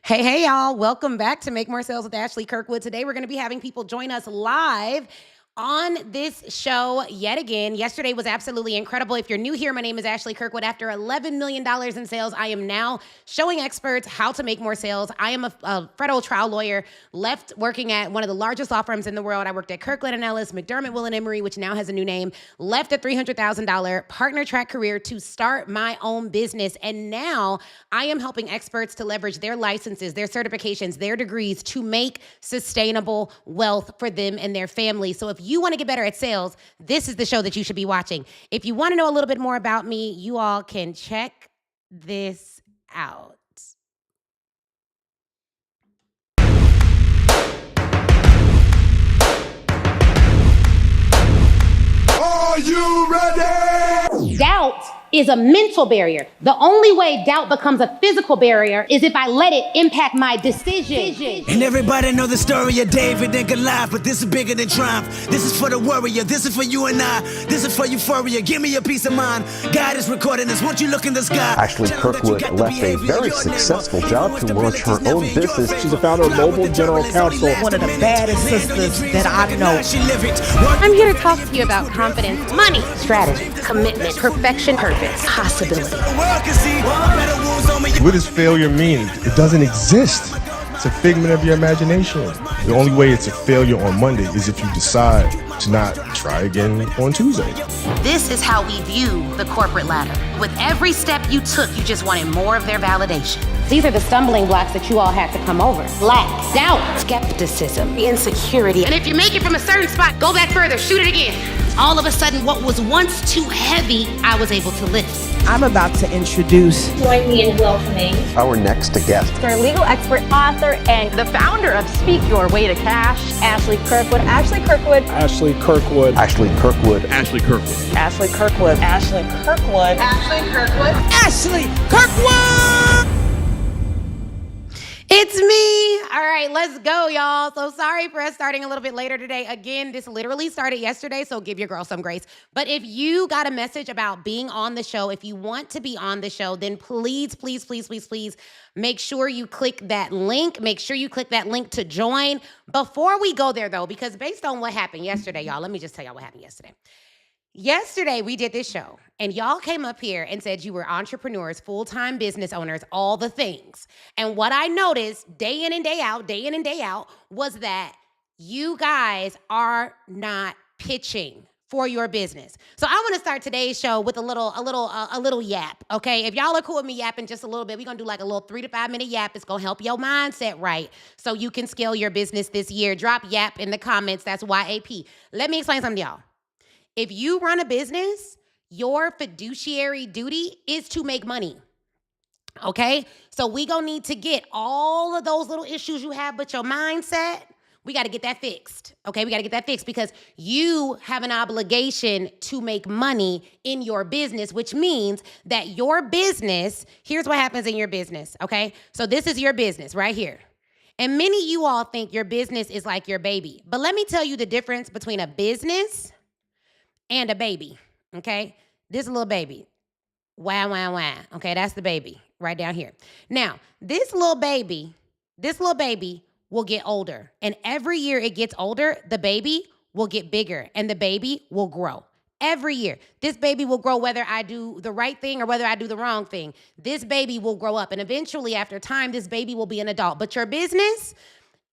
Hey, y'all. Welcome back to Make More Sales with Ashley Kirkwood. Today, we're going to be having people join us live on this show yet again. Yesterday was absolutely incredible. If you're new here, my name is Ashley Kirkwood. After $11 million in sales, I am now showing experts how to make more sales. I am a federal trial lawyer, left working at one of the largest law firms in the world. I worked at Kirkland & Ellis, McDermott, Will & Emery, which now has a new name, left a $300,000 partner track career to start my own business. And now I am helping experts to leverage their licenses, their certifications, their degrees to make sustainable wealth for them and their family. So if you want to get better at sales, this is the show that you should be watching. If you want to know a little bit more about me, you all can check this out. Are you ready? Doubt is a mental barrier. The only way doubt becomes a physical barrier is if I let it impact my decision. And everybody know the story of David and Goliath, but this is bigger than triumph. This is for the warrior. This is for you and I. This is for euphoria. Give me a peace of mind. God is recording this. Won't you look in the sky? Ashley Kirkwood left a very successful job to launch her own business. She's the founder of Mobile General Counsel. One of the baddest sisters that I know. I'm here to talk to you about confidence, money, strategy, commitment, perfection, purpose, possibility. What does failure mean? It doesn't exist. It's a figment of your imagination. The only way it's a failure on Monday is if you decide to not try again on Tuesday. This is how we view the corporate ladder. With every step you took, you just wanted more of their validation. These are the stumbling blocks that you all had to come over. Lack, doubt, skepticism, insecurity. And if you make it from a certain spot, go back further, shoot it again. All of a sudden, what was once too heavy, I was able to lift. I'm about to introduce. Join me in welcoming Our next guest. our legal expert, author, and the founder of Speak Your Way to Cash, Ashley Kirkwood. Ashley Kirkwood. Ashley Kirkwood. Ashley Kirkwood. Ashley Kirkwood. Ashley Kirkwood. Ashley Kirkwood. Ashley Kirkwood. Ashley Kirkwood! It's me. All right, let's go, y'all. So sorry for us starting a little bit later today. Again, this literally started yesterday, so give your girl some grace. But if you got a message about being on the show, if you want to be on the show, then please make sure you click that link. Make sure you click that link to join. Before we go there, though, because based on what happened yesterday, y'all, let me just tell y'all what happened yesterday. Yesterday, we did this show, and y'all came up here and said you were entrepreneurs, full-time business owners, all the things. And what I noticed day in and day out, was that you guys are not pitching for your business. So I want to start today's show with a little yap, okay? If y'all are cool with me yapping just a little bit, we're going to do like a little 3 to 5 minute yap. It's going to help your mindset right so you can scale your business this year. Drop yap in the comments. That's YAP. Let me explain something to y'all. If you run a business, your fiduciary duty is to make money, okay? So we gonna need to get all of those little issues you have with your mindset, we gotta get that fixed, okay? We gotta get that fixed because you have an obligation to make money in your business, which means that your business, here's what happens in your business, okay? So this is your business right here. And many of you all think your business is like your baby. But let me tell you the difference between a business and a baby, okay? This little baby, wah. Okay, that's the baby right down here. Now, this little baby will get older. And every year it gets older, the baby will get bigger and the baby will grow. Every year, this baby will grow whether I do the right thing or whether I do the wrong thing. This baby will grow up. And eventually, after time, this baby will be an adult. But your business,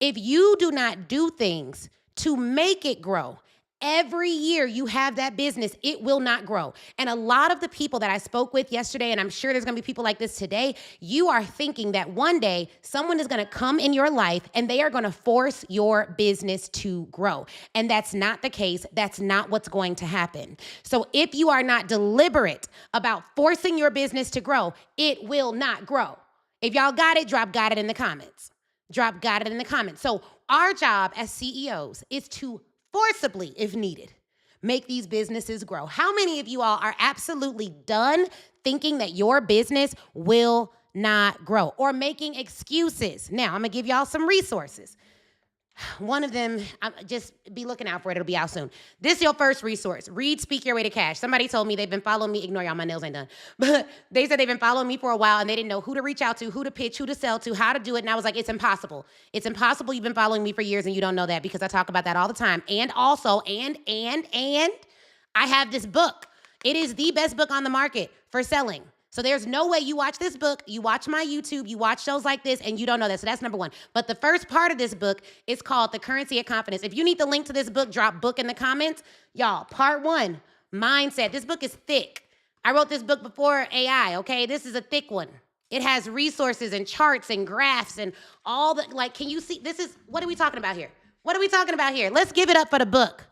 if you do not do things to make it grow, every year you have that business, it will not grow. And a lot of the people that I spoke with yesterday, and I'm sure there's going to be people like this today, you are thinking that one day someone is going to come in your life and they are going to force your business to grow. And that's not the case. That's not what's going to happen. So if you are not deliberate about forcing your business to grow, it will not grow. If y'all got it, drop got it in the comments. Drop got it in the comments. So our job as CEOs is to forcibly, if needed, make these businesses grow. How many of you all are absolutely done thinking that your business will not grow or making excuses? Now, I'm going to give y'all some resources. One of them, just be looking out for it. It'll be out soon. This is your first resource. Read Speak Your Way to Cash. Somebody told me they've been following me. Ignore y'all, my nails ain't done. But they said they've been following me for a while and they didn't know who to reach out to, who to pitch, who to sell to, how to do it. And I was like, it's impossible. It's impossible. You've been following me for years and you don't know that because I talk about that all the time. And also, and I have this book. It is the best book on the market for selling. So there's no way you watch this book, you watch my YouTube, you watch shows like this, and you don't know that. So that's number one. But the first part of this book is called The Currency of Confidence. If you need the link to this book, drop book in the comments. Y'all, part one, mindset. This book is thick. I wrote this book before AI, okay? This is a thick one. It has resources and charts and graphs and all the, like, can you see? This is, what are we talking about here? What are we talking about here? Let's give it up for the book.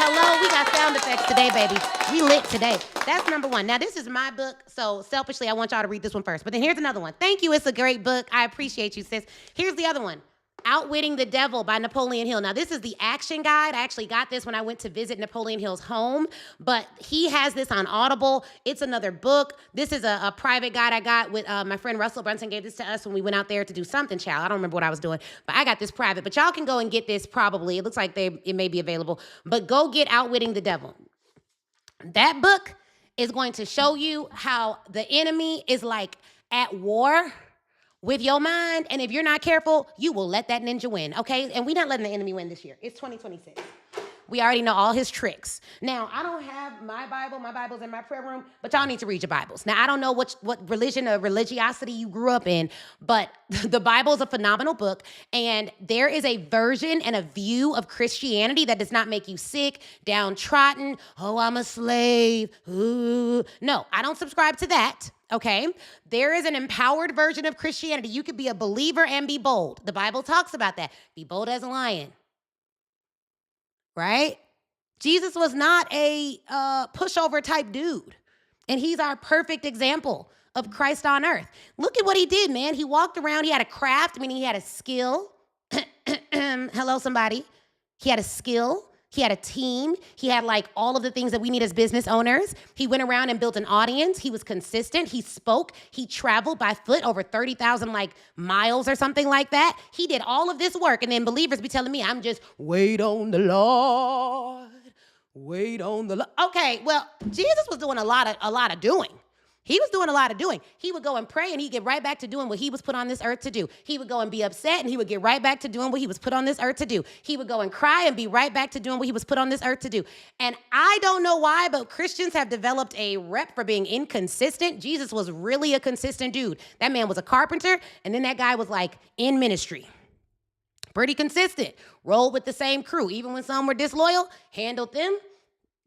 Hello, we got sound effects today, baby. We lit today. That's number one. Now, this is my book, so selfishly, I want y'all to read this one first. But then here's another one. Thank you. It's a great book. I appreciate you, sis. Here's the other one. Outwitting the Devil by Napoleon Hill. Now, this is the action guide. I actually got this when I went to visit Napoleon Hill's home, but he has this on Audible. It's another book. This is a private guide I got with my friend Russell Brunson gave this to us when we went out there to do something, child. I don't remember what I was doing, but I got this private. But y'all can go and get this probably. It looks like it may be available, but go get Outwitting the Devil. That book is going to show you how the enemy is like at war with your mind, and if you're not careful, you will let that ninja win, okay? And we're not letting the enemy win this year. It's 2026. We already know all his tricks. Now, I don't have my Bible. My Bible's in my prayer room, but y'all need to read your Bibles. Now, I don't know what religion or religiosity you grew up in, but the Bible is a phenomenal book, and there is a version and a view of Christianity that does not make you sick, downtrodden, oh, I'm a slave, ooh. No, I don't subscribe to that. Okay, there is an empowered version of Christianity. You could be a believer and be bold. The Bible talks about that. Be bold as a lion, right? Jesus was not a pushover type dude, and he's our perfect example of Christ on earth. Look at what he did, man. He walked around. He had a craft, meaning he had a skill. Hello, somebody. He had a skill. He had a team. He had like all of the things that we need as business owners. He went around and built an audience. He was consistent. He spoke. He traveled by foot over 30,000 like miles or something like that. He did all of this work. And then believers be telling me, I'm just wait on the Lord. Wait on the Lord. Okay, well, Jesus was doing a lot of doing. He was doing a lot of doing. He would go and pray and he'd get right back to doing what he was put on this earth to do. He would go and be upset and he would get right back to doing what he was put on this earth to do. He would go and cry and be right back to doing what he was put on this earth to do. And I don't know why, but Christians have developed a rep for being inconsistent. Jesus was really a consistent dude. That man was a carpenter, and then that guy was like in ministry. Pretty consistent. Rolled with the same crew. Even when some were disloyal, handled them.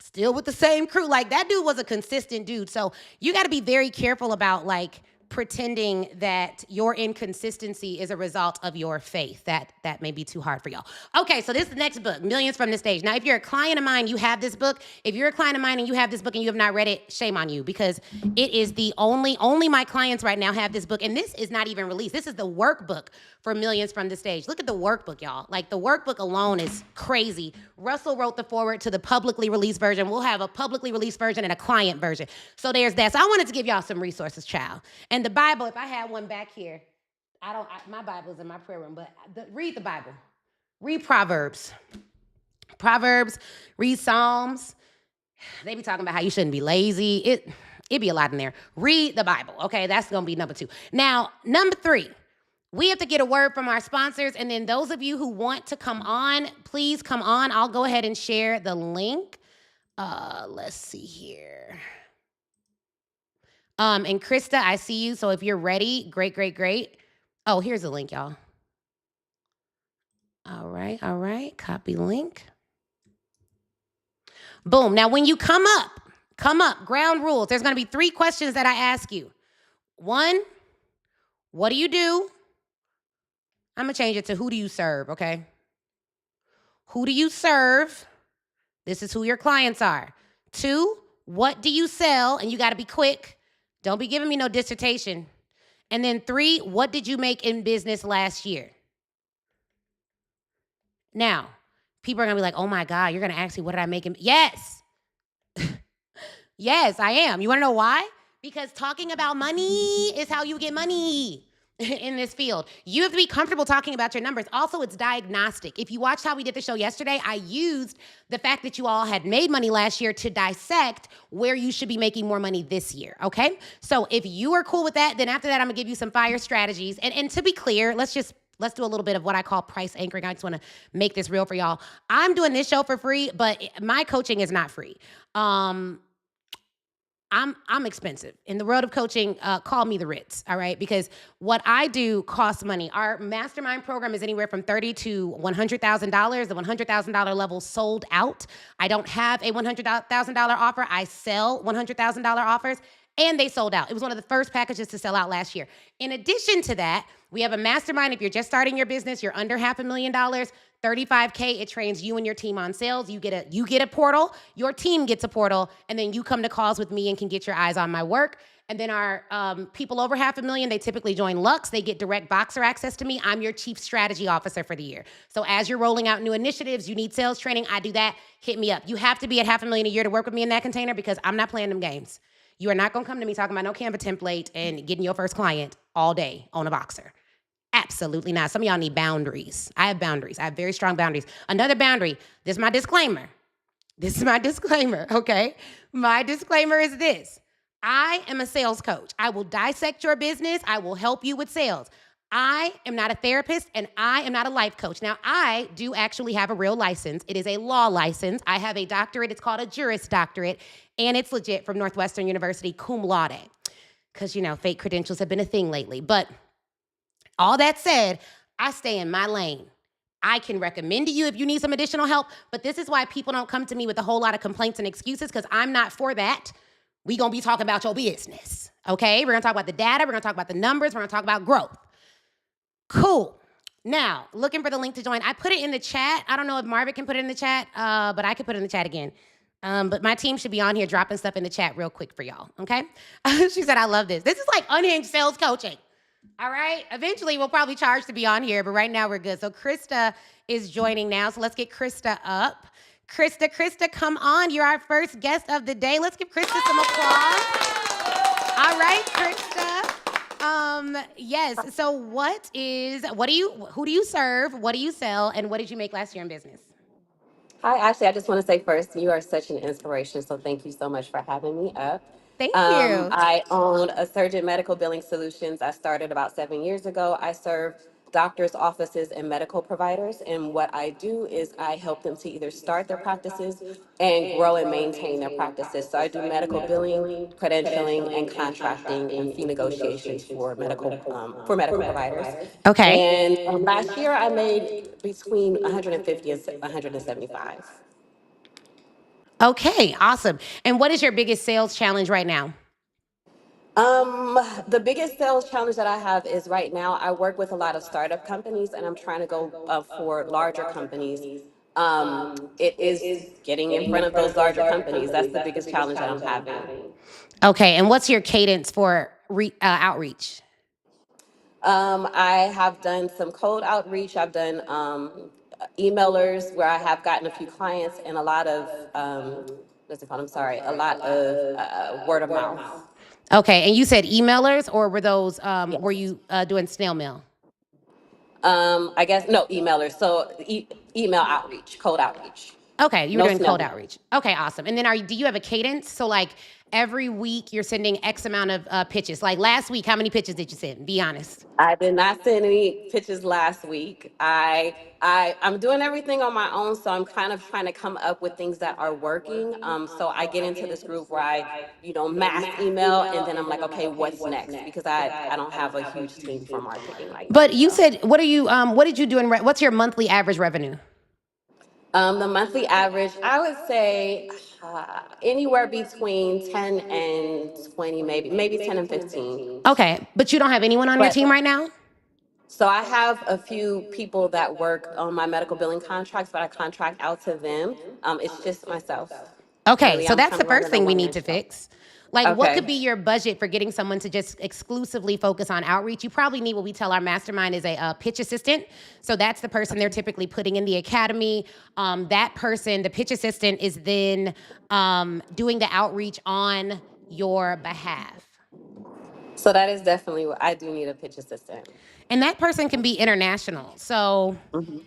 Still with the same crew. Like, that dude was a consistent dude. So you got to be very careful about, like, pretending that your inconsistency is a result of your faith. That may be too hard for y'all. Okay, so this is the next book, Millions from the Stage. Now, if you're a client of mine, you have this book. If you're a client of mine and you have this book and you have not read it, shame on you, because it is the only my clients right now have this book, and this is not even released. This is the workbook for Millions from the Stage. Look at the workbook, y'all. Like, the workbook alone is crazy. Russell wrote the foreword to the publicly released version. We'll have a publicly released version and a client version. So there's that. So I wanted to give y'all some resources, child. And the Bible, if I had one back here, my Bible's in my prayer room, but read the Bible. Read Proverbs. Read Psalms. They be talking about how you shouldn't be lazy. It be a lot in there. Read the Bible, okay? That's going to be number 2. Now, number 3. We have to get a word from our sponsors, and then those of you who want to come on, please come on. I'll go ahead and share the link. Let's see here. And Krista, I see you, so if you're ready, great. Oh, here's the link, y'all. All right, copy link. Boom. Now, when you come up, ground rules. There's going to be 3 questions that I ask you. 1, what do you do? I'm going to change it to who do you serve, okay? Who do you serve? This is who your clients are. 2, what do you sell? And you got to be quick. Don't be giving me no dissertation. And then 3, what did you make in business last year? Now, people are going to be like, oh my God, you're going to ask me what did I make in... Yes. Yes, I am. You want to know why? Because talking about money is how you get money. in this field. You have to be comfortable talking about your numbers. Also, it's diagnostic. If you watched how we did the show yesterday, I used the fact that you all had made money last year to dissect where you should be making more money this year, okay? So if you are cool with that, then after that, I'm gonna give you some fire strategies. And to be clear, let's do a little bit of what I call price anchoring. I just wanna make this real for y'all. I'm doing this show for free, but my coaching is not free. I'm expensive. In the world of coaching, call me the Ritz, all right? Because what I do costs money. Our mastermind program is anywhere from $30,000 to $100,000. The $100,000 level sold out. I don't have a $100,000 offer. I sell $100,000 offers, and they sold out. It was one of the first packages to sell out last year. In addition to that, we have a mastermind. If you're just starting your business, you're under $500,000, $35K, it trains you and your team on sales. You get a portal, your team gets a portal, and then you come to calls with me and can get your eyes on my work. And then our people over $500,000, they typically join Lux. They get direct Boxer access to me. I'm your chief strategy officer for the year. So as you're rolling out new initiatives, you need sales training, I do that, hit me up. You have to be at $500,000 a year to work with me in that container because I'm not playing them games. You are not gonna come to me talking about no Canva template and getting your first client all day on a Boxer. Absolutely not. Some of y'all need boundaries. I have boundaries. I have very strong boundaries. Another boundary, this is my disclaimer. Okay? My disclaimer is this. I am a sales coach. I will dissect your business. I will help you with sales. I am not a therapist and I am not a life coach. Now, I do actually have a real license. It is a law license. I have a doctorate. It's called a Juris Doctorate, and it's legit from Northwestern University, cum laude. Because, fake credentials have been a thing lately. But all that said, I stay in my lane. I can recommend to you if you need some additional help, but this is why people don't come to me with a whole lot of complaints and excuses because I'm not for that. We're going to be talking about your business, okay? We're going to talk about the data. We're going to talk about the numbers. We're going to talk about growth. Cool. Now, looking for the link to join. I put it in the chat. I don't know if Marvin can put it in the chat, but I can put it in the chat again. But my team should be on here dropping stuff in the chat real quick for y'all, okay? She said, I love this. This is like unhinged sales coaching. All right. Eventually, we'll probably charge to be on here, but right now we're good. So Krista is joining now. So let's get Krista up. Krista, come on. You're our first guest of the day. Let's give Krista some applause. All right, Krista. Yes. So who do you serve? What do you sell? And what did you make last year in business? Hi, Ashley. I just want to say first, you are such an inspiration. So thank you so much for having me up. Thank you. I own a Surgeon Medical Billing Solutions. I started about 7 years ago. I serve doctors' offices and medical providers. And what I do is I help them to either start their practices and grow and maintain their practices. So I do medical billing, credentialing, and contracting and fee negotiations for medical providers. Okay. And last year I made between 150 and 175. Okay, awesome. And what is your biggest sales challenge right now? The biggest sales challenge that I have is right now I work with a lot of startup companies and I'm trying to go for larger companies. It is getting in front of those larger companies. That's the biggest challenge that I'm having. Okay, and what's your cadence for outreach? I have done some cold outreach. I've done emailers where I have gotten a few clients and a lot of what's it called? I'm sorry, a lot of word of mouth. Okay, and you said emailers, or were those Yes. were you doing snail mail? I guess no emailers. So email outreach, cold outreach. Okay, you were No doing snail cold mail. outreach. Okay, awesome. And then do you have a cadence? So like every week you're sending X amount of pitches. Like last week, how many pitches did you send? Be honest. I did not send any pitches last week. I'm doing everything on my own, so I'm kind of trying to come up with things that are working. So I get into this group where mass email, and then I'm like, okay, what's next? Because I don't have a huge team for marketing like that. But you said, what did you do what's your monthly average revenue? The monthly average, I would say anywhere between 10 and 20, maybe 10 and 15. Okay, but you don't have anyone on your team right now? So I have a few people that work on my medical billing contracts, but I contract out to them. It's just myself. Okay, Really, so I'm that's kind the of first running thing a we need to one-man show. fix. Like, what Okay. could be your budget for getting someone to just exclusively focus on outreach? You probably need what we tell our mastermind is a pitch assistant. So that's the person they're typically putting in the academy. That person, the pitch assistant, is then doing the outreach on your behalf. So that is definitely what I do need a pitch assistant. And that person can be international. So Hmm.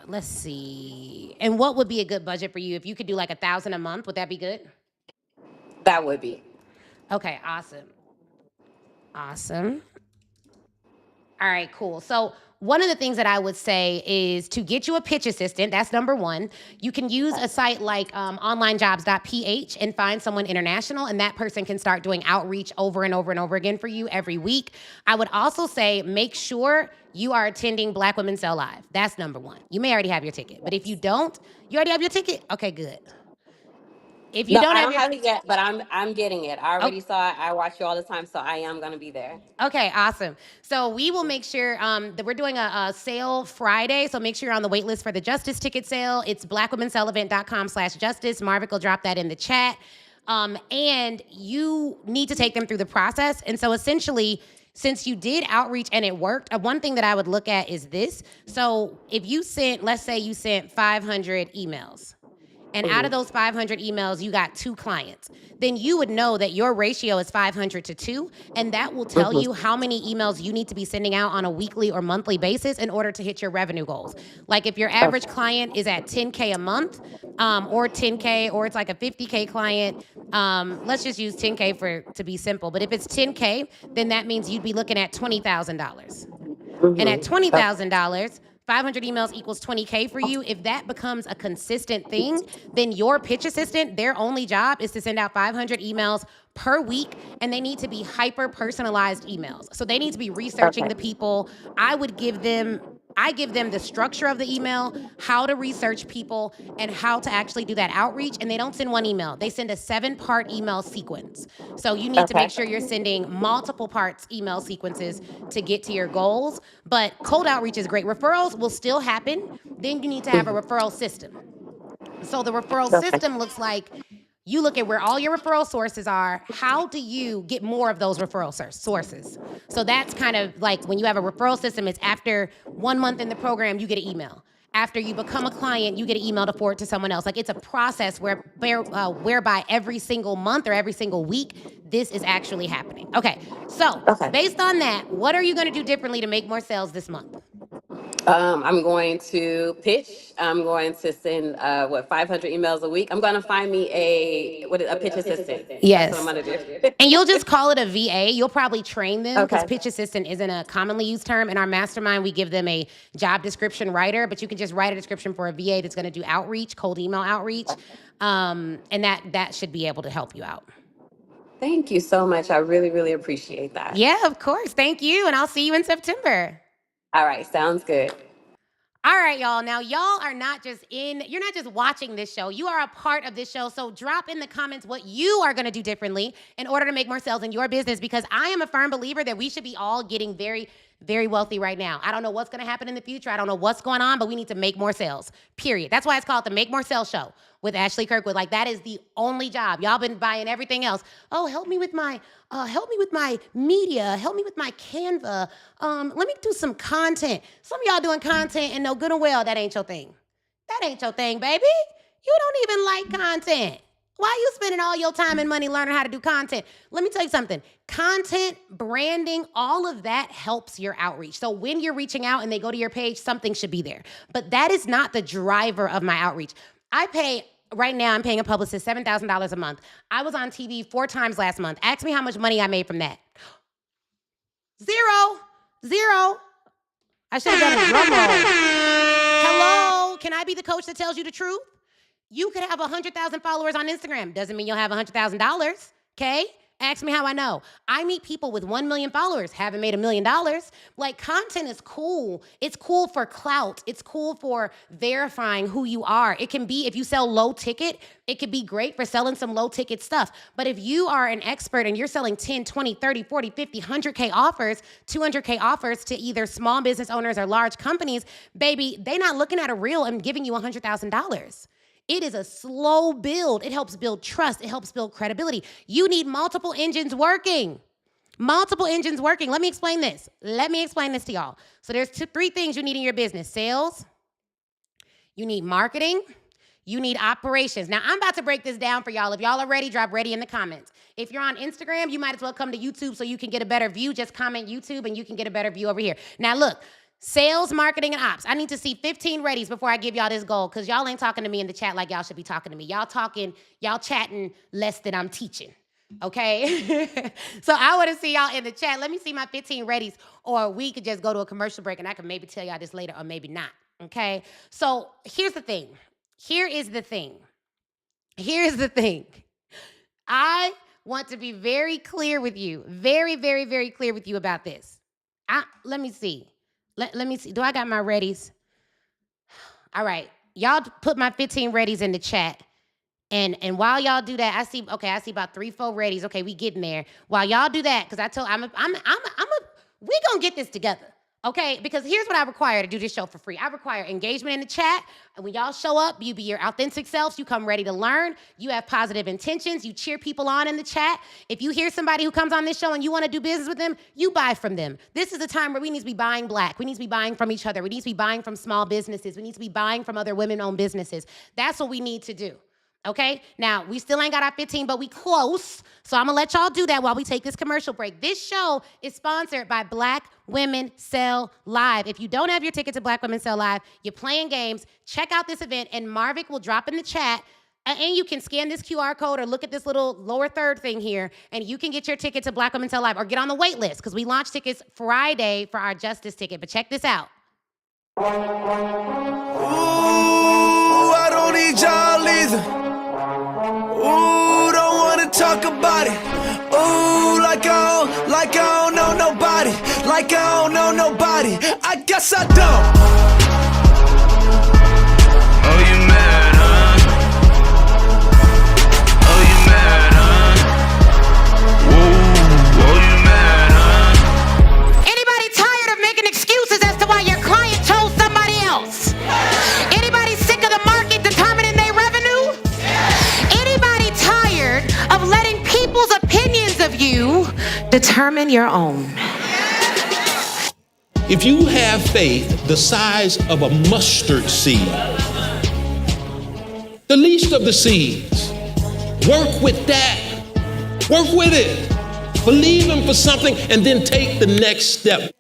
let's see. And what would be a good budget for you? If you could do like 1,000 a month, would that be good? That would be. Okay, awesome. Awesome. All right, cool. So one of the things that I would say is to get you a pitch assistant. That's number one. You can use a site like onlinejobs.ph and find someone international, and that person can start doing outreach over and over and over again for you every week. I would also say make sure you are attending Black Women Sell Live. That's number one. You may already have your ticket, but if you don't, you already have your ticket? Okay, good. If you No, don't I have don't your have it yet, but I'm getting it. I oh, already saw it. I watch you all the time, so I am gonna be there. okay, awesome. So we will make sure that we're doing a sale Friday. So make sure you're on the wait list for the Justice ticket sale. It's blackwomenselevent.com/justice. Marvick will drop that in the chat. And you need to take them through the process. And so essentially, since you did outreach and it worked, one thing that I would look at is this. So if you sent, let's say you sent 500 emails. And out of those 500 emails, you got 2 clients. Then you would know that your ratio is 500 to 2, and that will tell you how many emails you need to be sending out on a weekly or monthly basis in order to hit your revenue goals. Like if your average client is at 10K a month, or 10K, or it's like a 50K client, let's just use 10K to be simple. But if it's 10K, then that means you'd be looking at $20,000. And at $20,000, 500 emails equals 20K for you. If that becomes a consistent thing, then your pitch assistant, their only job is to send out 500 emails per week, and they need to be hyper personalized emails. So they need to be researching the people. I give them the structure of the email, how to research people, and how to actually do that outreach. And they don't send one email. They send a 7-part email sequence. So you need to make sure you're sending multiple parts email sequences to get to your goals. But cold outreach is great. Referrals will still happen. Then you need to have a referral system. So the referral system looks like you look at where all your referral sources are. How do you get more of those referral sources? So that's kind of like when you have a referral system, it's after 1 month in the program, you get an email. After you become a client, you get an email to forward to someone else. Like it's a process whereby every single month or every single week, this is actually happening. Okay, so based on that, what are you gonna do differently to make more sales this month? I'm going to pitch. I'm going to send 500 emails a week. I'm going to find me a pitch assistant. Yes. That's what I'm going to do. And you'll just call it a VA. You'll probably train them because Okay. pitch assistant isn't a commonly used term. In our mastermind, we give them a job description writer, but you can just write a description for a VA that's going to do outreach, cold email outreach, and that should be able to help you out. Thank you so much. I really, really appreciate that. Yeah, of course. Thank you, and I'll see you in September. All right. Sounds good. All right, y'all. Now, y'all are you're not just watching this show. You are a part of this show. So drop in the comments what you are going to do differently in order to make more sales in your business, because I am a firm believer that we should be all getting very, very wealthy right now. I don't know what's going to happen in the future. I don't know what's going on, but we need to make more sales, period. That's why it's called the Make More Sales Show with Ashley Kirkwood. Like, that is the only job. Y'all been buying everything else. Oh, help me with my media. Help me with my Canva. Let me do some content. Some of y'all doing content and know good and well that ain't your thing. That ain't your thing, baby. You don't even like content. Why are you spending all your time and money learning how to do content? Let me tell you something. Content, branding, all of that helps your outreach. So when you're reaching out and they go to your page, something should be there. But that is not the driver of my outreach. Right now, I'm paying a publicist $7,000 a month. I was on TV 4 times last month. Ask me how much money I made from that. Zero. I should have done a drum roll. Hello, can I be the coach that tells you the truth? You could have 100,000 followers on Instagram. Doesn't mean you'll have $100,000, okay? Ask me how I know. I meet people with 1 million followers, haven't made $1 million. Like, content is cool. It's cool for clout. It's cool for verifying who you are. It can be, if you sell low ticket, it could be great for selling some low ticket stuff. But if you are an expert and you're selling 10, 20, 30, 40, 50, 100K offers, 200K offers to either small business owners or large companies, baby, they not looking at a reel and giving you $100,000. It is a slow build. It helps build trust. It helps build credibility. You need multiple engines working. Let me explain this. To y'all. So there's 3 things you need in your business. Sales, you need marketing, you need operations. Now, I'm about to break this down for y'all. If y'all are ready, drop ready in the comments. If you're on Instagram, you might as well come to YouTube so you can get a better view. Just comment YouTube and you can get a better view over here. Now look, sales, marketing, and ops. I need to see 15 readies before I give y'all this goal because y'all ain't talking to me in the chat like y'all should be talking to me. Y'all chatting less than I'm teaching. Okay? So I want to see y'all in the chat. Let me see my 15 readies, or we could just go to a commercial break and I can maybe tell y'all this later or maybe not. Okay? So here's the thing. Here is the thing. I want to be very clear with you. Very, very, very clear with you about this. Let me see. Let me see. Do I got my readies? All right. Y'all put my 15 readies in the chat. And while y'all do that, I see about 3-4 readies. Okay, we getting there. While y'all do that, because we gonna get this together. Okay, because here's what I require to do this show for free. I require engagement in the chat. And when y'all show up, you be your authentic selves. You come ready to learn. You have positive intentions. You cheer people on in the chat. If you hear somebody who comes on this show and you want to do business with them, you buy from them. This is a time where we need to be buying black. We need to be buying from each other. We need to be buying from small businesses. We need to be buying from other women-owned businesses. That's what we need to do. Okay, now we still ain't got our 15, but we close. So I'm gonna let y'all do that while we take this commercial break. This show is sponsored by Black Women Sell Live. If you don't have your ticket to Black Women Sell Live, you're playing games, check out this event, and Marvick will drop in the chat. And you can scan this QR code or look at this little lower third thing here, and you can get your ticket to Black Women Sell Live or get on the wait list because we launch tickets Friday for our Justice ticket. But check this out. Ooh, I don't need y'all either. Ooh, don't wanna talk about it. Ooh, like I don't know nobody. Like I don't know nobody. I guess I don't. Oh, you mad, huh? Oh, you mad, huh? Whoa, oh, you mad, huh? Anybody tired of making excuses as to why your client chose somebody else? Anybody sick of the market determining their revenue? Anybody tired of letting people's opinions of you determine your own? If you have faith the size of a mustard seed, the least of the seeds, work with that. Work with it. Believe him for something and then take the next step.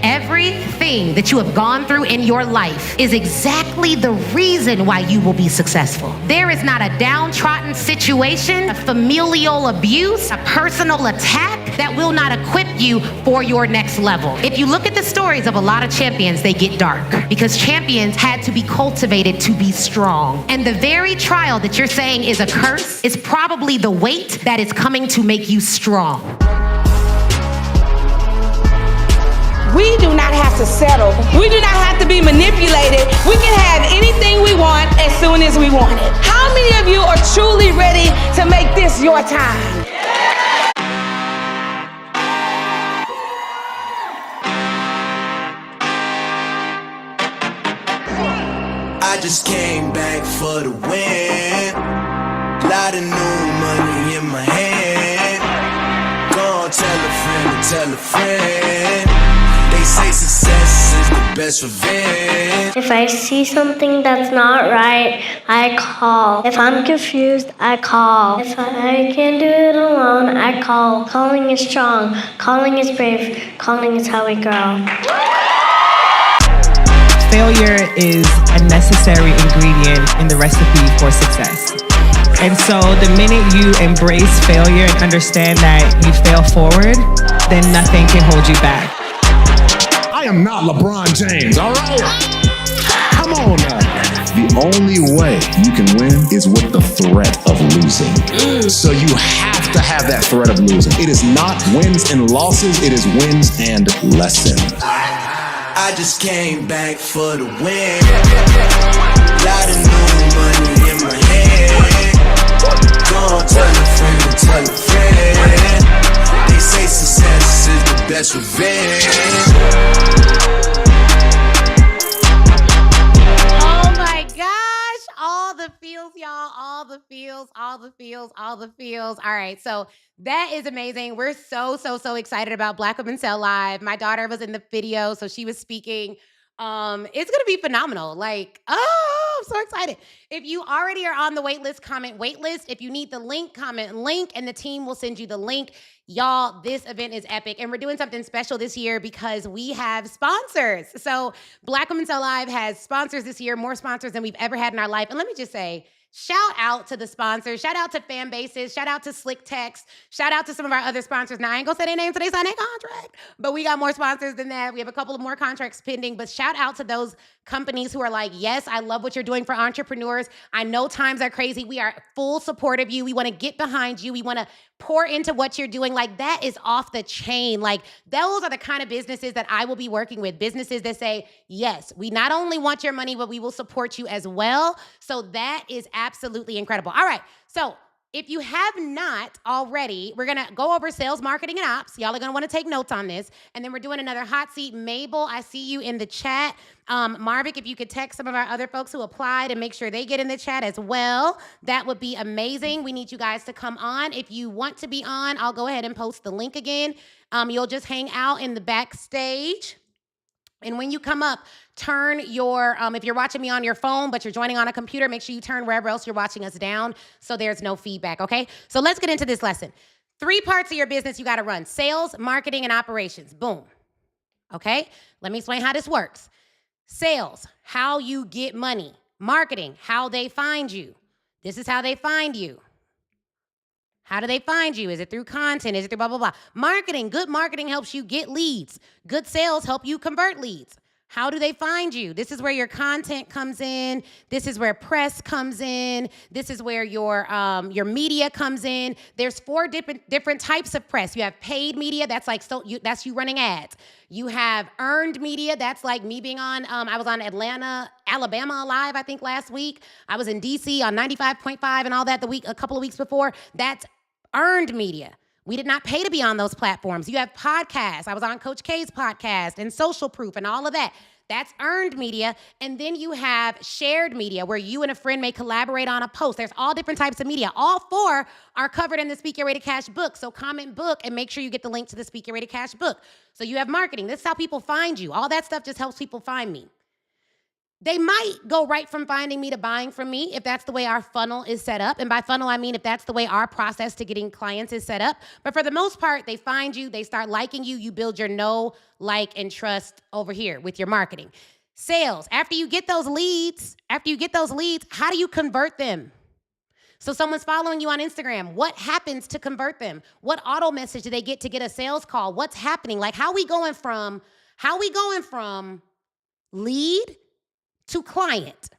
Everything that you have gone through in your life is exactly the reason why you will be successful. There is not a downtrodden situation, a familial abuse, a personal attack that will not equip you for your next level. If you look at the stories of a lot of champions, they get dark because champions had to be cultivated to be strong. And the very trial that you're saying is a curse is probably the weight that is coming to make you strong. We do not have to settle. We do not have to be manipulated. We can have anything we want as soon as we want it. How many of you are truly ready to make this your time? I just came back for the win. Lot of new money in my hand. Go on, tell a friend to tell a friend. They say success is the best revenge. If I see something that's not right, I call. If I'm confused, I call. If I can't do it alone, I call. Calling is strong. Calling is brave. Calling is how we grow. Failure is a necessary ingredient in the recipe for success. And so the minute you embrace failure and understand that you fail forward, then nothing can hold you back. I am not LeBron James, all right? Come on now. The only way you can win is with the threat of losing. So you have to have that threat of losing. It is not wins and losses, it is wins and lessons. I just came back for the win. Lot of new money in my hand. Go on, tell a friend to tell a friend. They say success is the best revenge. Oh my gosh, all the feels, y'all, all the feels, all the feels, all the feels. All right, so that is amazing. We're so excited about Black Women Sell Live. My daughter was in the video, so she was speaking. It's gonna be phenomenal. Like, oh I'm so excited. If you already are on the wait list, comment wait list. If you need the link, comment link, and the team will send you the link. Y'all, this event is epic, and we're doing something special this year because we have sponsors. So Black Women Sell Live has sponsors this year, more sponsors than we've ever had in our life. And let me just say, shout out to the sponsors. Shout out to Fan Bases. Shout out to Slick Text. Shout out to some of our other sponsors. Now, I ain't gonna say their names until they sign their contract, but we got more sponsors than that. We have a couple of more contracts pending, but shout out to those companies who are like, yes, I love what you're doing for entrepreneurs. I know times are crazy. We are full support of you. We want to get behind you. We want to pour into what you're doing. Like, that is off the chain. Like, those are the kind of businesses that I will be working with. Businesses that say, yes, we not only want your money, but we will support you as well. So that is absolutely incredible. All right. So if you have not already, we're going to go over sales, marketing, and ops. Y'all are going to want to take notes on this. And then we're doing another hot seat. Mabel, I see you in the chat. Marvick, if you could text some of our other folks who applied and make sure they get in the chat as well, that would be amazing. We need you guys to come on. If you want to be on, I'll go ahead and post the link again. You'll just hang out in the backstage. And when you come up, turn your, if you're watching me on your phone, but you're joining on a computer, make sure you turn wherever else you're watching us down so there's no feedback, okay? So let's get into this lesson. 3 parts of your business you gotta run: sales, marketing, and operations. Boom, okay? Let me explain how this works. Sales, how you get money. Marketing, how they find you. This is how they find you. How do they find you? Is it through content? Is it through blah, blah, blah? Marketing, good marketing helps you get leads. Good sales help you convert leads. How do they find you? This is where your content comes in. This is where press comes in. This is where your media comes in. There's 4 different types of press. You have paid media. That's like that's you running ads. You have earned media. That's like me being on. I was on Alabama Live, I think last week. I was in DC on 95.5 and all that a couple of weeks before. That's earned media. We did not pay to be on those platforms. You have podcasts. I was on Coach K's podcast and Social Proof and all of that. That's earned media. And then you have shared media where you and a friend may collaborate on a post. There's all different types of media. All 4 are covered in the Speak Your Way to Cash book. So comment book and make sure you get the link to the Speak Your Way to Cash book. So you have marketing. This is how people find you. All that stuff just helps people find me. They might go right from finding me to buying from me if that's the way our funnel is set up. And by funnel, I mean if that's the way our process to getting clients is set up. But for the most part, they find you, they start liking you, you build your know, like, and trust over here with your marketing. Sales, after you get those leads, how do you convert them? So someone's following you on Instagram. What happens to convert them? What auto message do they get to get a sales call? What's happening? Like, how we going from lead to client?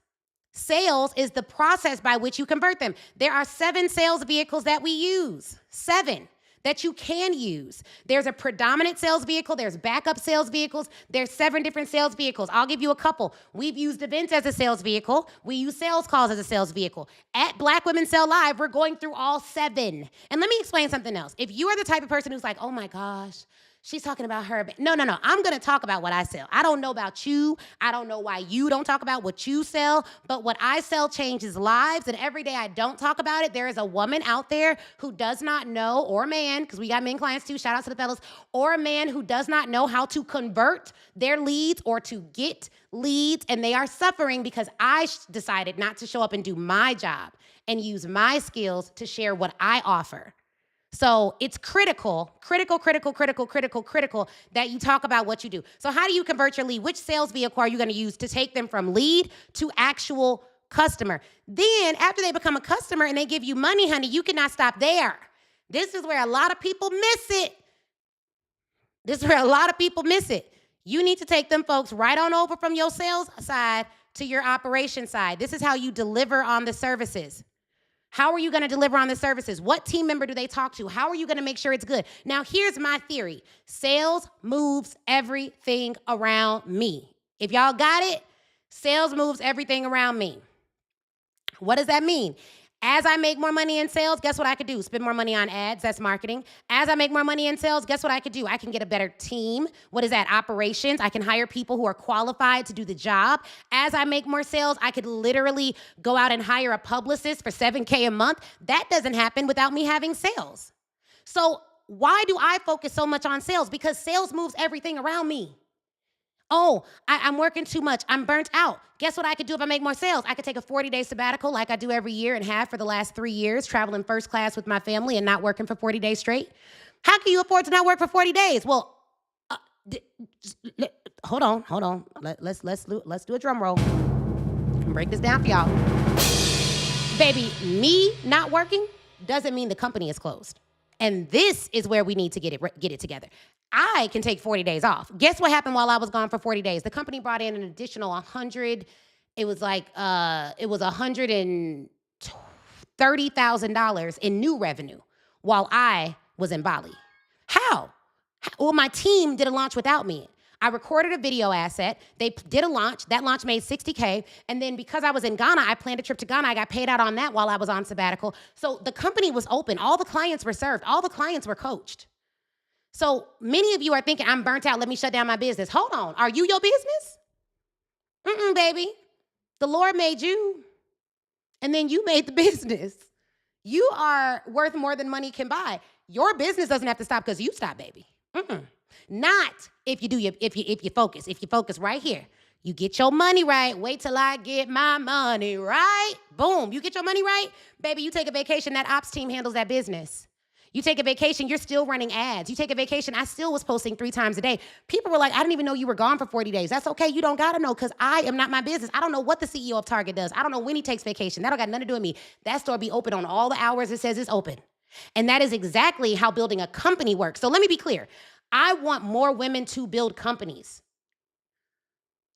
Sales is the process by which you convert them. There are 7 sales vehicles that we use. 7 that you can use. There's a predominant sales vehicle. There's backup sales vehicles. There's 7 different sales vehicles. I'll give you a couple. We've used events as a sales vehicle. We use sales calls as a sales vehicle. At Black Women Sell Live, we're going through all 7. And let me explain something else. If you are the type of person who's like, oh my gosh, she's talking about her. No. I'm going to talk about what I sell. I don't know about you. I don't know why you don't talk about what you sell, but what I sell changes lives. And every day I don't talk about it, there is a woman out there who does not know, or a man, because we got men clients too, shout out to the fellas, or a man who does not know how to convert their leads or to get leads. And they are suffering because I decided not to show up and do my job and use my skills to share what I offer. So it's critical that you talk about what you do. So how do you convert your lead? Which sales vehicle are you going to use to take them from lead to actual customer? Then after they become a customer and they give you money, honey, you cannot stop there. This is where a lot of people miss it. You need to take them folks right on over from your sales side to your operation side. This is how you deliver on the services. How are you going to deliver on the services? What team member do they talk to? How are you going to make sure it's good? Now, here's my theory. Sales moves everything around me. If y'all got it, sales moves everything around me. What does that mean? As I make more money in sales, guess what I could do? Spend more money on ads, that's marketing. As I make more money in sales, guess what I could do? I can get a better team. What is that? Operations. I can hire people who are qualified to do the job. As I make more sales, I could literally go out and hire a publicist for $7K a month. That doesn't happen without me having sales. So why do I focus so much on sales? Because sales moves everything around me. Oh, I'm working too much. I'm burnt out. Guess what I could do if I make more sales? I could take a 40-day sabbatical like I do every year and have for the last 3 years, traveling first class with my family and not working for 40 days straight. How can you afford to not work for 40 days? Well, hold on. Let's do a drum roll. Break this down for y'all. Baby, me not working doesn't mean the company is closed. And this is where we need to get it together. I can take 40 days off. Guess what happened while I was gone for 40 days? The company brought in an additional 100. It was like it was $130,000 in new revenue while I was in Bali. How? Well, my team did a launch without me. I recorded a video asset. They did a launch. That launch made $60K. And then because I was in Ghana, I planned a trip to Ghana. I got paid out on that while I was on sabbatical. So the company was open. All the clients were served. All the clients were coached. So many of you are thinking, I'm burnt out. Let me shut down my business. Hold on. Are you your business? Baby. The Lord made you. And then you made the business. You are worth more than money can buy. Your business doesn't have to stop because you stop, baby. Not if you focus. If you focus right here, you get your money right. Wait till I get my money right. Boom. You get your money right, baby. You take a vacation. That ops team handles that business. You take a vacation, you're still running ads. You take a vacation, I still was posting 3 times a day. People were like, I didn't even know you were gone for 40 days. That's okay, you don't gotta know, because I am not my business. I don't know what the CEO of Target does. I don't know when he takes vacation. That don't got nothing to do with me. That store be open on all the hours it says it's open. And that is exactly how building a company works. So let me be clear. I want more women to build companies,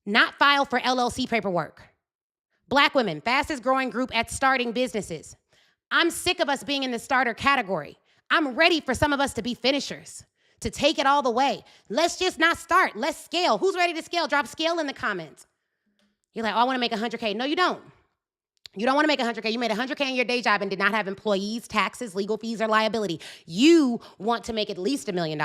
not file for LLC paperwork. Black women, fastest growing group at starting businesses. I'm sick of us being in the starter category. I'm ready for some of us to be finishers, to take it all the way. Let's just not start. Let's scale. Who's ready to scale? Drop scale in the comments. You're like, oh, I want to make 100K. No, you don't. You don't want to make 100K. You made 100K in your day job and did not have employees, taxes, legal fees, or liability. You want to make at least $1 million.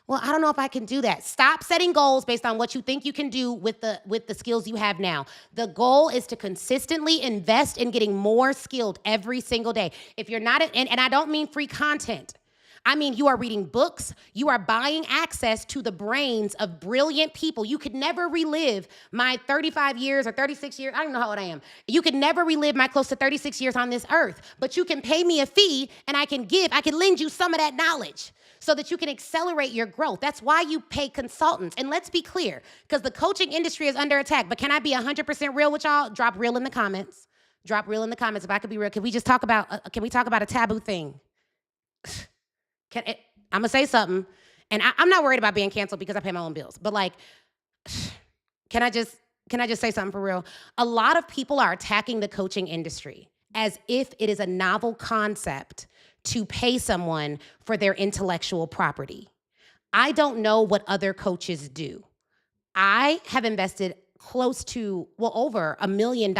Well, I don't know if I can do that. Stop setting goals based on what you think you can do with the skills you have now. The goal is to consistently invest in getting more skilled every single day. If you're not, and I don't mean free content. I mean, you are reading books. You are buying access to the brains of brilliant people. You could never relive my 35 years or 36 years. I don't know how old I am. You could never relive my close to 36 years on this earth. But you can pay me a fee and I can lend you some of that knowledge so that you can accelerate your growth. That's why you pay consultants. And let's be clear, because the coaching industry is under attack. But can I be 100% real with y'all? Drop real in the comments. Drop real in the comments. If I could be real, can we talk about a taboo thing? I'm going to say something. And I'm not worried about being canceled because I pay my own bills. But like, can I just say something for real? A lot of people are attacking the coaching industry as if it is a novel concept to pay someone for their intellectual property. I don't know what other coaches do. I have invested close to, over $1 million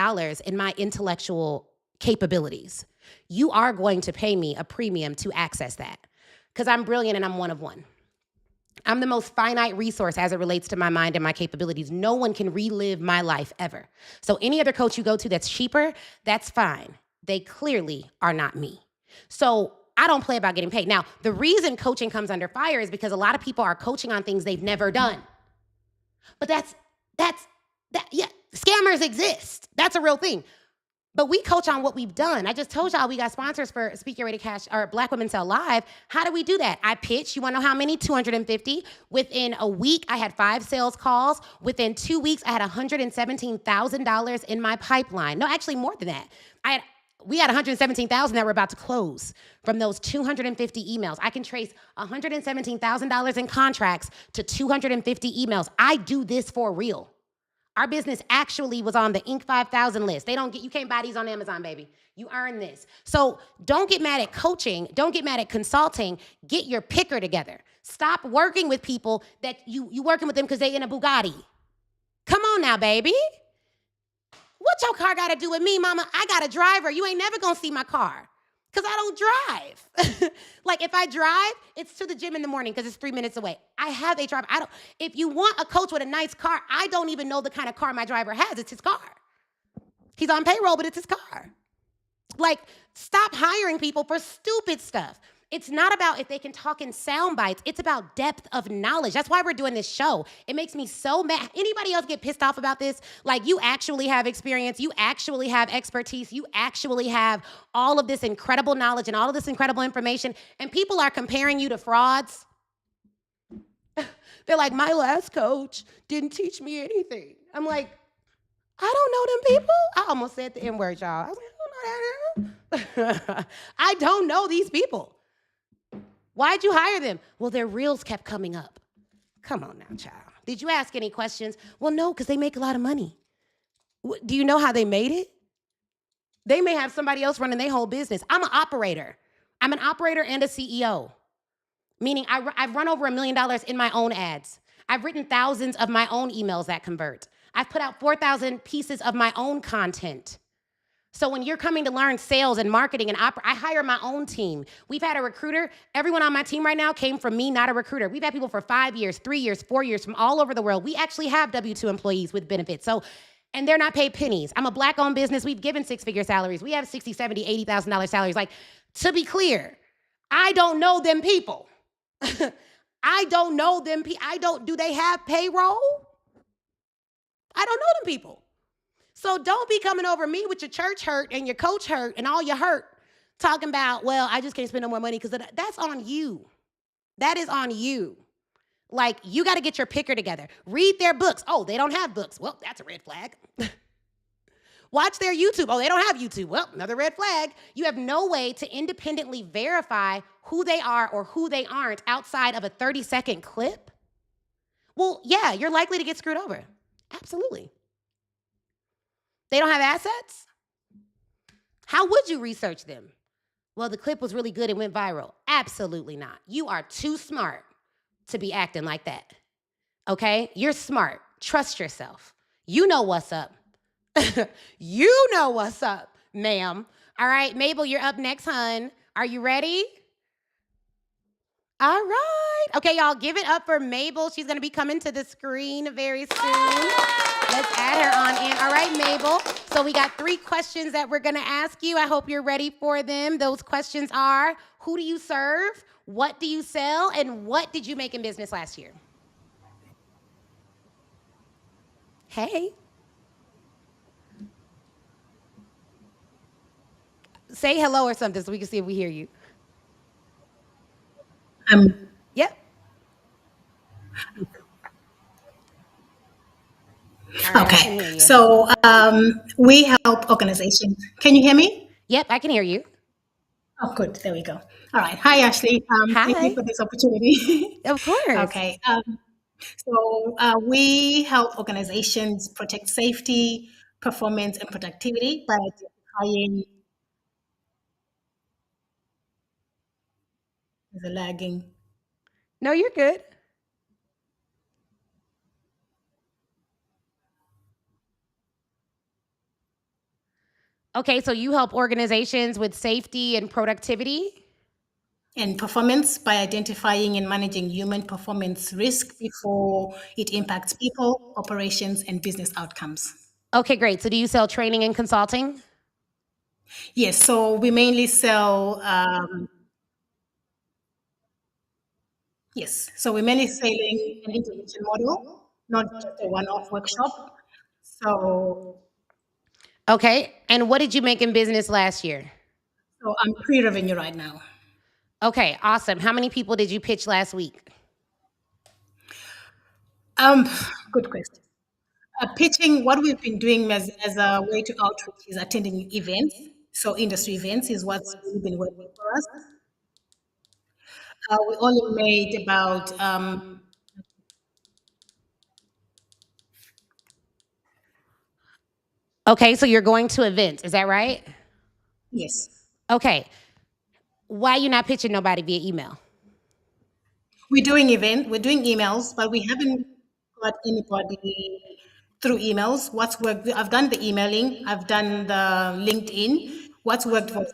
in my intellectual capabilities. You are going to pay me a premium to access that because I'm brilliant and I'm one of one. I'm the most finite resource as it relates to my mind and my capabilities. No one can relive my life ever. So any other coach you go to that's cheaper, that's fine. They clearly are not me. So I don't play about getting paid. Now, the reason coaching comes under fire is because a lot of people are coaching on things they've never done. But yeah, scammers exist. That's a real thing. But we coach on what we've done. I just told y'all we got sponsors for Speak Your Way to Cash or Black Women Sell Live. How do we do that? I pitch. You want to know how many? 250. Within a week, I had 5 sales calls. Within 2 weeks, I had $117,000 in my pipeline. No, actually more than that. We had $117,000 that were about to close from those 250 emails. I can trace $117,000 in contracts to 250 emails. I do this for real. Our business actually was on the Inc. 5000 list. You can't buy these on Amazon, baby. You earn this. So don't get mad at coaching. Don't get mad at consulting. Get your picker together. Stop working with people that you working with them because they in a Bugatti. Come on now, baby. What your car got to do with me, mama? I got a driver. You ain't never going to see my car because I don't drive. Like if I drive, it's to the gym in the morning because it's 3 minutes away. I have a driver. If you want a coach with a nice car, I don't even know the kind of car my driver has. It's his car. He's on payroll, but it's his car. Like, stop hiring people for stupid stuff. It's not about if they can talk in sound bites. It's about depth of knowledge. That's why we're doing this show. It makes me so mad. Anybody else get pissed off about this? Like, you actually have experience. You actually have expertise. You actually have all of this incredible knowledge and all of this incredible information, and people are comparing you to frauds. They're like, my last coach didn't teach me anything. I'm like, I don't know them people. I almost said the N-word, y'all. I was like, I don't know that. I don't know these people. Why'd you hire them? Well, their reels kept coming up. Come on now, child. Did you ask any questions? Well, no, because they make a lot of money. Do you know how they made it? They may have somebody else running their whole business. I'm an operator. I'm an operator and a CEO. Meaning I've run over $1 million in my own ads. I've written thousands of my own emails that convert. I've put out 4,000 pieces of my own content. So when you're coming to learn sales and marketing and I hire my own team. We've had a recruiter. Everyone on my team right now came from me, not a recruiter. We've had people for 5 years, 3 years, 4 years from all over the world. We actually have W-2 employees with benefits. And they're not paid pennies. I'm a Black-owned business. We've given six-figure salaries. We have $60,000, $70,000, $80,000 salaries. Like, to be clear, I don't know them people. I don't know them. Do they have payroll? I don't know them people. So don't be coming over me with your church hurt and your coach hurt and all your hurt talking about, well, I just can't spend no more money because that's on you. That is on you. Like, you got to get your picker together. Read their books. Oh, they don't have books. Well, that's a red flag. Watch their YouTube. Oh, they don't have YouTube. Well, another red flag. You have no way to independently verify who they are or who they aren't outside of a 30-second clip. Well, yeah, you're likely to get screwed over. Absolutely. They don't have assets? How would you research them? Well, the clip was really good and went viral. Absolutely not. You are too smart to be acting like that. Okay? You're smart. Trust yourself. You know what's up. You know what's up, ma'am. All right, Mabel, you're up next, hun. Are you ready? All right. Okay, y'all, give it up for Mabel. She's going to be coming to the screen very soon. Let's add her on in. All right, Mabel. So we got 3 questions that we're going to ask you. I hope you're ready for them. Those questions are, who do you serve? What do you sell? And what did you make in business last year? Hey. Say hello or something so we can see if we hear you. Yep. Right, okay. So we help organizations. Can you hear me? Yep, I can hear you. Oh, good. There we go. All right. Hi, Ashley. Hi. Thank you for this opportunity. Of course. Okay. So we help organizations protect safety, performance, and productivity by identifying the lagging. No, you're good. Okay, so you help organizations with safety and productivity? And performance by identifying and managing human performance risk before it impacts people, operations, and business outcomes. Okay, great. So do you sell training and consulting? Yes, so we mainly sell, selling an intervention model, not just a one-off workshop. So. Okay, and what did you make in business last year? So I'm pre-revenue right now. Okay, awesome. How many people did you pitch last week? Good question. Pitching, what we've been doing as a way to outreach is attending events. So industry events is what's really been working for us. We only made about Okay, so you're going to events, is that right? Yes. Okay. Why are you not pitching nobody via email? We're doing emails, but we haven't got anybody through emails. What's worked? I've done the emailing, I've done the LinkedIn. What's worked for us?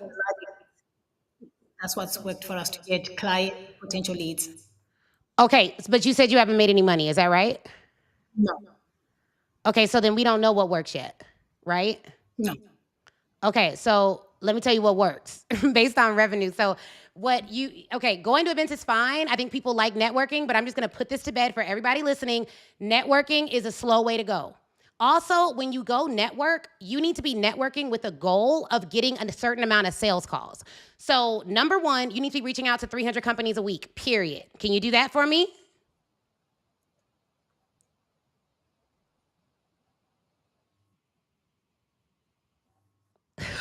That's what's worked for us to get client potential leads. Okay, but you said you haven't made any money, is that right? No. Okay, so then we don't know what works yet, right? No. Okay, so let me tell you what works based on revenue. So Going to events is fine. I think people like networking, but I'm just gonna put this to bed for everybody listening. Networking is a slow way to go. Also, when you go network, you need to be networking with a goal of getting a certain amount of sales calls. So, number one, you need to be reaching out to 300 companies a week, period. Can you do that for me?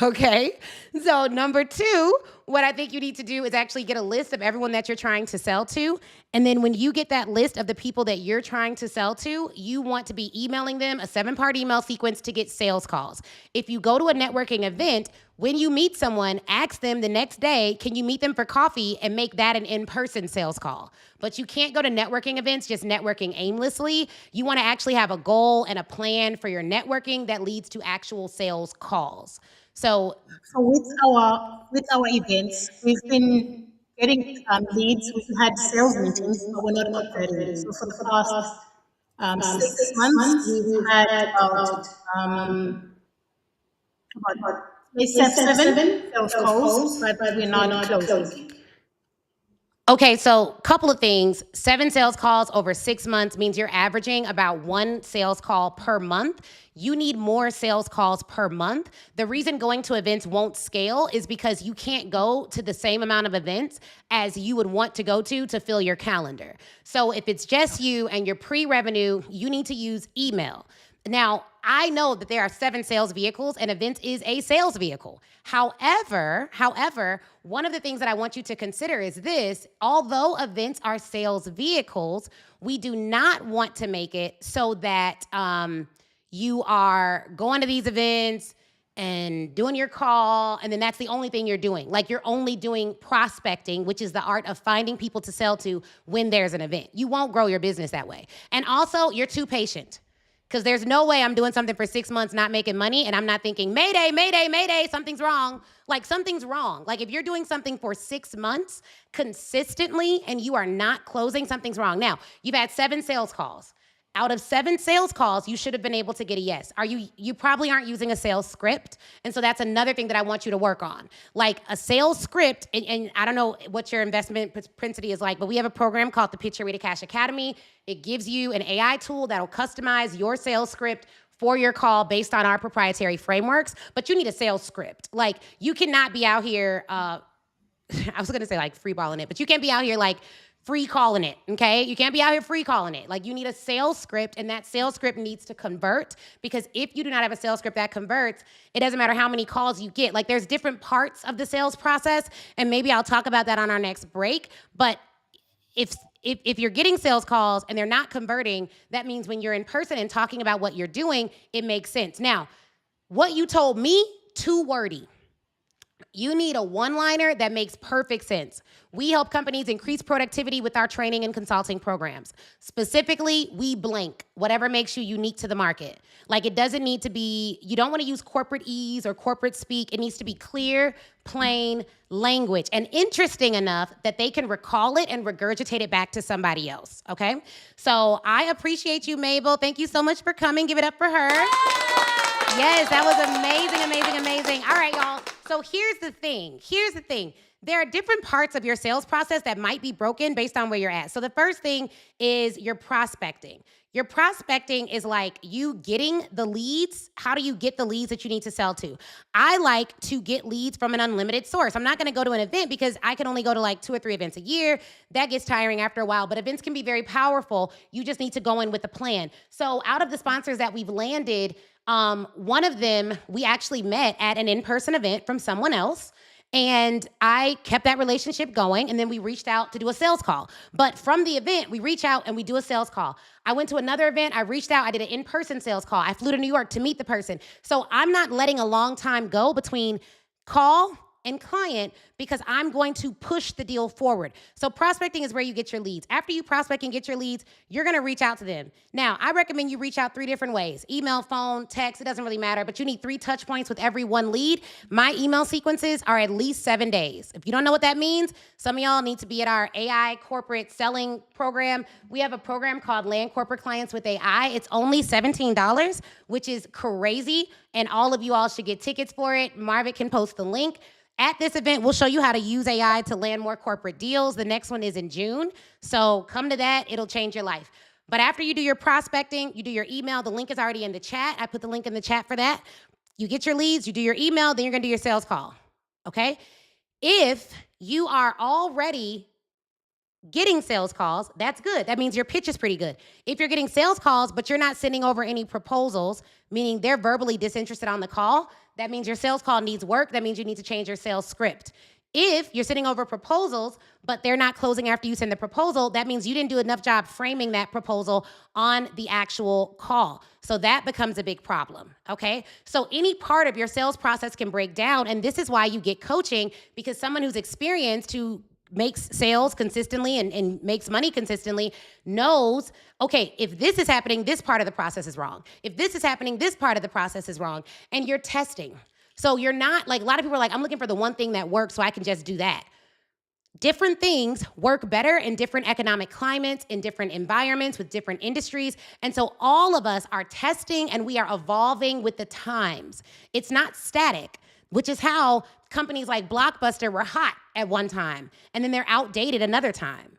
Okay. So, number two, what I think you need to do is actually get a list of everyone that you're trying to sell to. And then when you get that list of the people that you're trying to sell to, you want to be emailing them a 7-part email sequence to get sales calls. If you go to a networking event, when you meet someone, ask them the next day, can you meet them for coffee and make that an in-person sales call? But you can't go to networking events just networking aimlessly. You want to actually have a goal and a plan for your networking that leads to actual sales calls. So with our events, we've been getting leads. We've had sales meetings, but we're not converting. So for the past 6 months, we've had about seven sales calls, but we're not closing. okay, so couple of things. 7 sales calls over 6 months means you're averaging about 1 sales call per month. You need more sales calls per month. The reason going to events won't scale is because you can't go to the same amount of events as you would want to go to fill your calendar. So if it's just you and your pre-revenue, you need to use email. Now, I know that there are 7 sales vehicles and events is a sales vehicle. However, one of the things that I want you to consider is this: although events are sales vehicles, we do not want to make it so that you are going to these events and doing your call, and then that's the only thing you're doing. Like, you're only doing prospecting, which is the art of finding people to sell to when there's an event. You won't grow your business that way. And also, you're too patient. Because there's no way I'm doing something for 6 months not making money and I'm not thinking, Mayday, Mayday, Mayday, something's wrong. Like, something's wrong. Like, if you're doing something for 6 months consistently and you are not closing, something's wrong. Now, you've had 7 sales calls. Out of 7 sales calls, you should have been able to get a yes. You probably aren't using a sales script. And so that's another thing that I want you to work on. Like, a sales script, and I don't know what your investment propensity is like, but we have a program called the Pitch Your Way to Cash Academy. It gives you an AI tool that'll customize your sales script for your call based on our proprietary frameworks, but you need a sales script. Like, you cannot be out here, I was gonna say like free balling it, but you can't be out here like free calling it, okay? You can't be out here free calling it. Like, you need a sales script, and that sales script needs to convert, because if you do not have a sales script that converts, it doesn't matter how many calls you get. Like, there's different parts of the sales process, and maybe I'll talk about that on our next break, but if you're getting sales calls and they're not converting, that means when you're in person and talking about what you're doing, it makes sense. Now, what you told me, too wordy. You need a one-liner that makes perfect sense. We help companies increase productivity with our training and consulting programs. Specifically, we blank whatever makes you unique to the market. Like, it doesn't need to be, you don't want to use corporate ease or corporate speak. It needs to be clear, plain language, and interesting enough that they can recall it and regurgitate it back to somebody else, okay? So I appreciate you, Mabel. Thank you so much for coming. Give it up for her. Yes, that was amazing, amazing, amazing. All right, y'all. So here's the thing. There are different parts of your sales process that might be broken based on where you're at. So the first thing is your prospecting. Your prospecting is like you getting the leads. How do you get the leads that you need to sell to? I like to get leads from an unlimited source. I'm not going to go to an event because I can only go to like 2 or 3 events a year. That gets tiring after a while, but events can be very powerful. You just need to go in with a plan. So out of the sponsors that we've landed, one of them, we actually met at an in-person event from someone else. And I kept that relationship going, and then we reached out to do a sales call. But from the event, we reach out and we do a sales call. I went to another event, I reached out, I did an in-person sales call. I flew to New York to meet the person. So I'm not letting a long time go between call and client because I'm going to push the deal forward. So prospecting is where you get your leads. After you prospect and get your leads, you're gonna reach out to them. Now, I recommend you reach out 3 different ways: email, phone, text, it doesn't really matter, but you need 3 touch points with every 1 lead. My email sequences are at least 7 days. If you don't know what that means, some of y'all need to be at our AI corporate selling program. We have a program called Land Corporate Clients with AI. It's only $17, which is crazy, and all of you all should get tickets for it. Marvin can post the link. At this event, we'll show you how to use AI to land more corporate deals. The next one is in June. So come to that. It'll change your life. But after you do your prospecting, you do your email. The link is already in the chat. I put the link in the chat for that. You get your leads, you do your email, then you're going to do your sales call. Okay? If you are already getting sales calls, that's good. That means your pitch is pretty good. If you're getting sales calls, but you're not sending over any proposals, meaning they're verbally disinterested on the call, that means your sales call needs work. That means you need to change your sales script. If you're sending over proposals, but they're not closing after you send the proposal, that means you didn't do enough job framing that proposal on the actual call. So that becomes a big problem, okay? So any part of your sales process can break down, and this is why you get coaching, because someone who's experienced, who makes sales consistently and makes money consistently, knows, okay, if this is happening, this part of the process is wrong. If this is happening, this part of the process is wrong. And you're testing. So you're not, like, a lot of people are like, I'm looking for the one thing that works so I can just do that. Different things work better in different economic climates, in different environments, with different industries. And so all of us are testing and we are evolving with the times. It's not static, which is how companies like Blockbuster were hot at one time, and then they're outdated another time.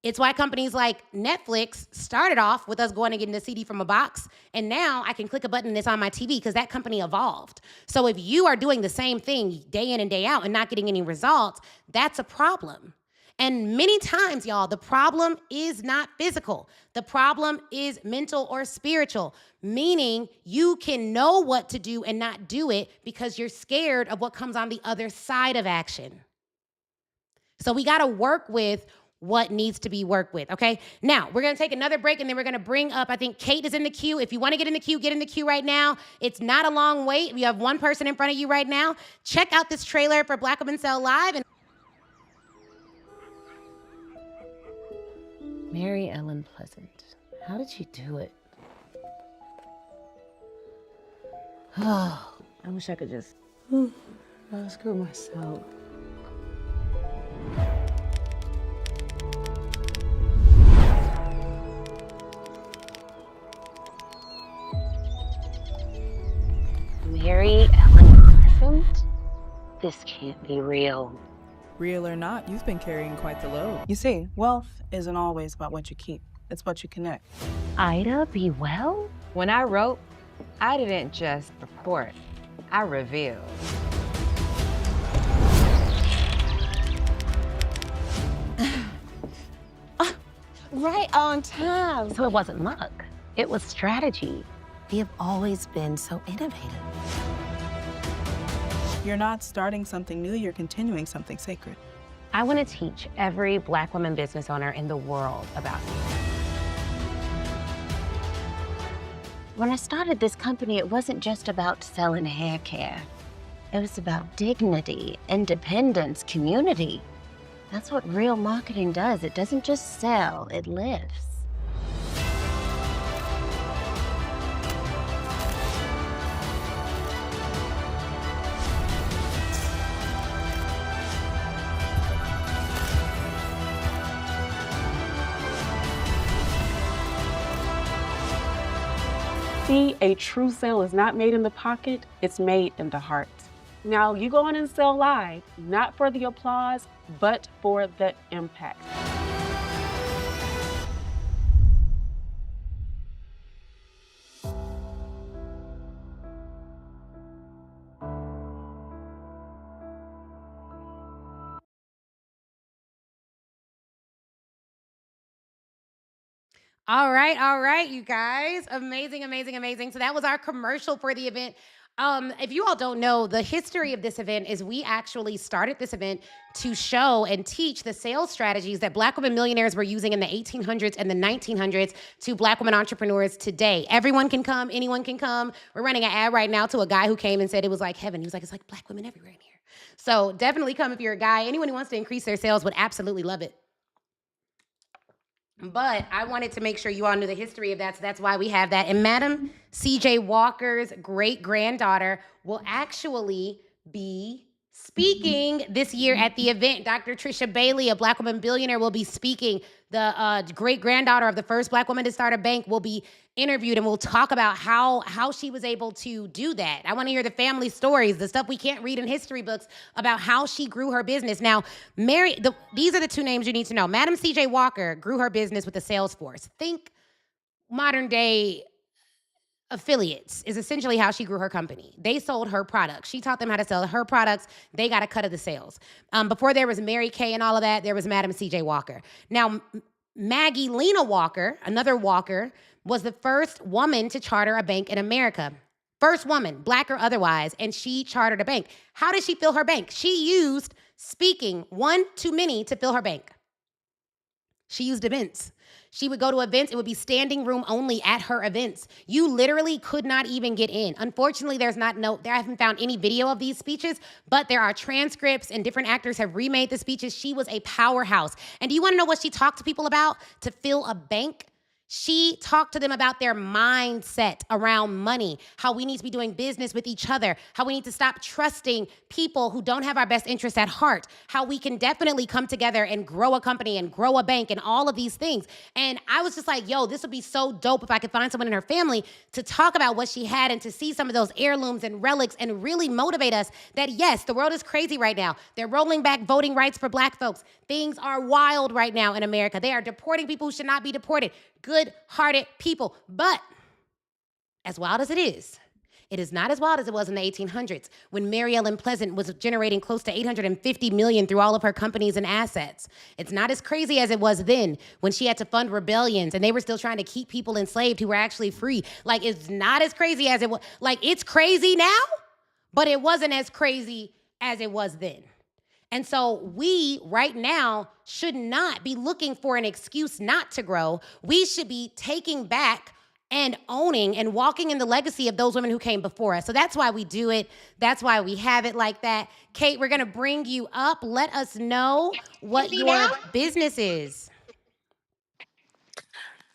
It's why companies like Netflix started off with us going and getting the CD from a box, and now I can click a button and it's on my TV because that company evolved. So if you are doing the same thing day in and day out and not getting any results, that's a problem. And many times, y'all, the problem is not physical. The problem is mental or spiritual, meaning you can know what to do and not do it because you're scared of what comes on the other side of action. So we got to work with what needs to be worked with, okay? Now, we're going to take another break, and then we're going to bring up, I think Kate is in the queue. If you want to get in the queue right now. It's not a long wait. You have one person in front of you right now. Check out this trailer for Black Women Sell Live. And Mary Ellen Pleasant. How did she do it? Oh, I wish I could just screw myself. Mary Ellen Pleasant? This can't be real. Real or not, you've been carrying quite the load. You see, wealth isn't always about what you keep. It's what you connect. Ida be well? When I wrote, I didn't just report, I revealed. Right on time. So it wasn't luck. It was strategy. We have always been so innovative. You're not starting something new, you're continuing something sacred. I want to teach every Black woman business owner in the world about you. When I started this company, it wasn't just about selling hair care. It was about dignity, independence, community. That's what real marketing does. It doesn't just sell, it lives. See, a true sale is not made in the pocket, it's made in the heart. Now, you go on and sell live, not for the applause, but for the impact. All right, you guys. Amazing, amazing, amazing. So that was our commercial for the event. If you all don't know, the history of this event is we actually started this event to show and teach the sales strategies that Black women millionaires were using in the 1800s and the 1900s to Black women entrepreneurs today. Everyone can come, anyone can come. We're running an ad right now to a guy who came and said it was like heaven. He was like, it's like Black women everywhere in here. So definitely come if you're a guy. Anyone who wants to increase their sales would absolutely love it. But I wanted to make sure you all knew the history of that, so that's why we have that. And Madam C.J. Walker's great-granddaughter will actually be Speaking this year at the event, Dr. Trisha Bailey, a Black woman billionaire, will be speaking. The great-granddaughter of the first Black woman to start a bank will be interviewed, and we'll talk about how she was able to do that. I want to hear the family stories, the stuff we can't read in history books about how she grew her business. Now, these are the two names you need to know. Madam C.J. Walker grew her business with a sales force. Think modern-day affiliates is essentially how she grew her company. They sold her products. She taught them how to sell her products. They got a cut of the sales. Before there was Mary Kay and all of that, there was Madam C.J. Walker. Now, Maggie Lena Walker, another Walker, was the first woman to charter a bank in America. First woman, Black or otherwise, and she chartered a bank. How did she fill her bank? She used speaking one to many to fill her bank. She used events. She would go to events. It would be standing room only at her events. You literally could not even get in. Unfortunately, I haven't found any video of these speeches, but there are transcripts and different actors have remade the speeches. She was a powerhouse. And do you want to know what she talked to people about to fill a bank? She talked to them about their mindset around money, how we need to be doing business with each other, how we need to stop trusting people who don't have our best interests at heart, how we can definitely come together and grow a company and grow a bank and all of these things. And I was just like, yo, this would be so dope if I could find someone in her family to talk about what she had and to see some of those heirlooms and relics and really motivate us that, yes, the world is crazy right now. They're rolling back voting rights for Black folks. Things are wild right now in America. They are deporting people who should not be deported. Good-hearted people. But as wild as it is not as wild as it was in the 1800s when Mary Ellen Pleasant was generating close to $850 million through all of her companies and assets. It's not as crazy as it was then when she had to fund rebellions and they were still trying to keep people enslaved who were actually free. Like, it's not as crazy as it was. Like, it's crazy now, but it wasn't as crazy as it was then. And so we, right now, should not be looking for an excuse not to grow. We should be taking back and owning and walking in the legacy of those women who came before us. So that's why we do it. That's why we have it like that. Kate, we're going to bring you up. Let us know what your business is.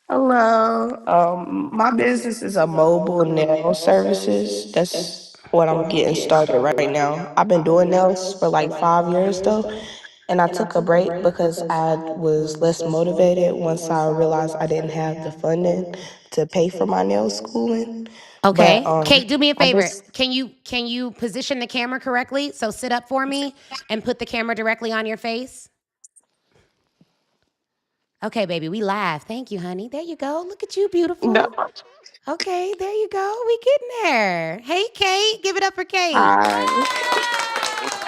Hello. My business is a mobile nail services. That's what I'm getting started right now. I've been doing nails for like 5 years though, and I took a break because I was less motivated once I realized I didn't have the funding to pay for my nail schooling. But Okay. Kate, do me a I favor. just Can you position the camera correctly? So sit up for me and put the camera directly on your face. Okay, baby, we live. Thank you, honey. There you go. Look at you, beautiful. no. Okay, there you go. We getting there. Hey, Kate, give it up for Kate. Hi.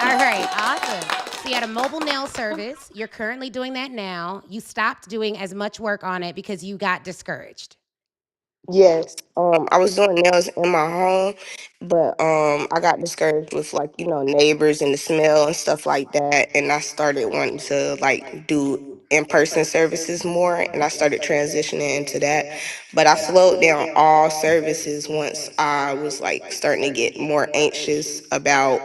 All right, awesome. So you had a mobile nail service. You're currently doing that now. You stopped doing as much work on it because you got discouraged. Yes, I was doing nails in my home, but I got discouraged with like, neighbors and the smell and stuff like that, and I started wanting to like do in-person services more, and I started transitioning into that. But I slowed down all services once I was like starting to get more anxious about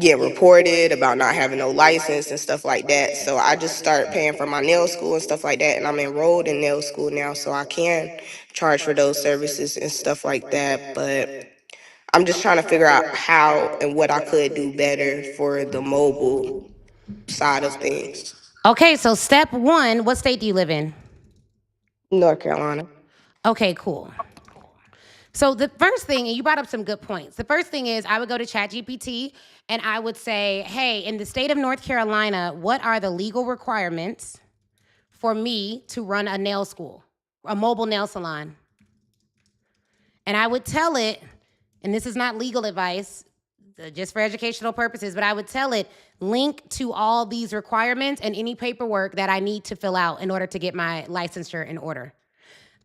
getting reported, about not having no license and stuff like that. So I just started paying for my nail school and stuff like that, and I'm enrolled in nail school now, so I can charge for those services and stuff like that. But I'm just trying to figure out how and what I could do better for the mobile side of things. Okay, so step one, what state do you live in? North Carolina. Okay, cool. So the first thing, and you brought up some good points. The first thing is I would go to ChatGPT and I would say, hey, in the state of North Carolina, what are the legal requirements for me to run a nail school, a mobile nail salon? And I would tell it, and this is not legal advice, just for educational purposes, but I would tell it, link to all these requirements and any paperwork that I need to fill out in order to get my licensure in order.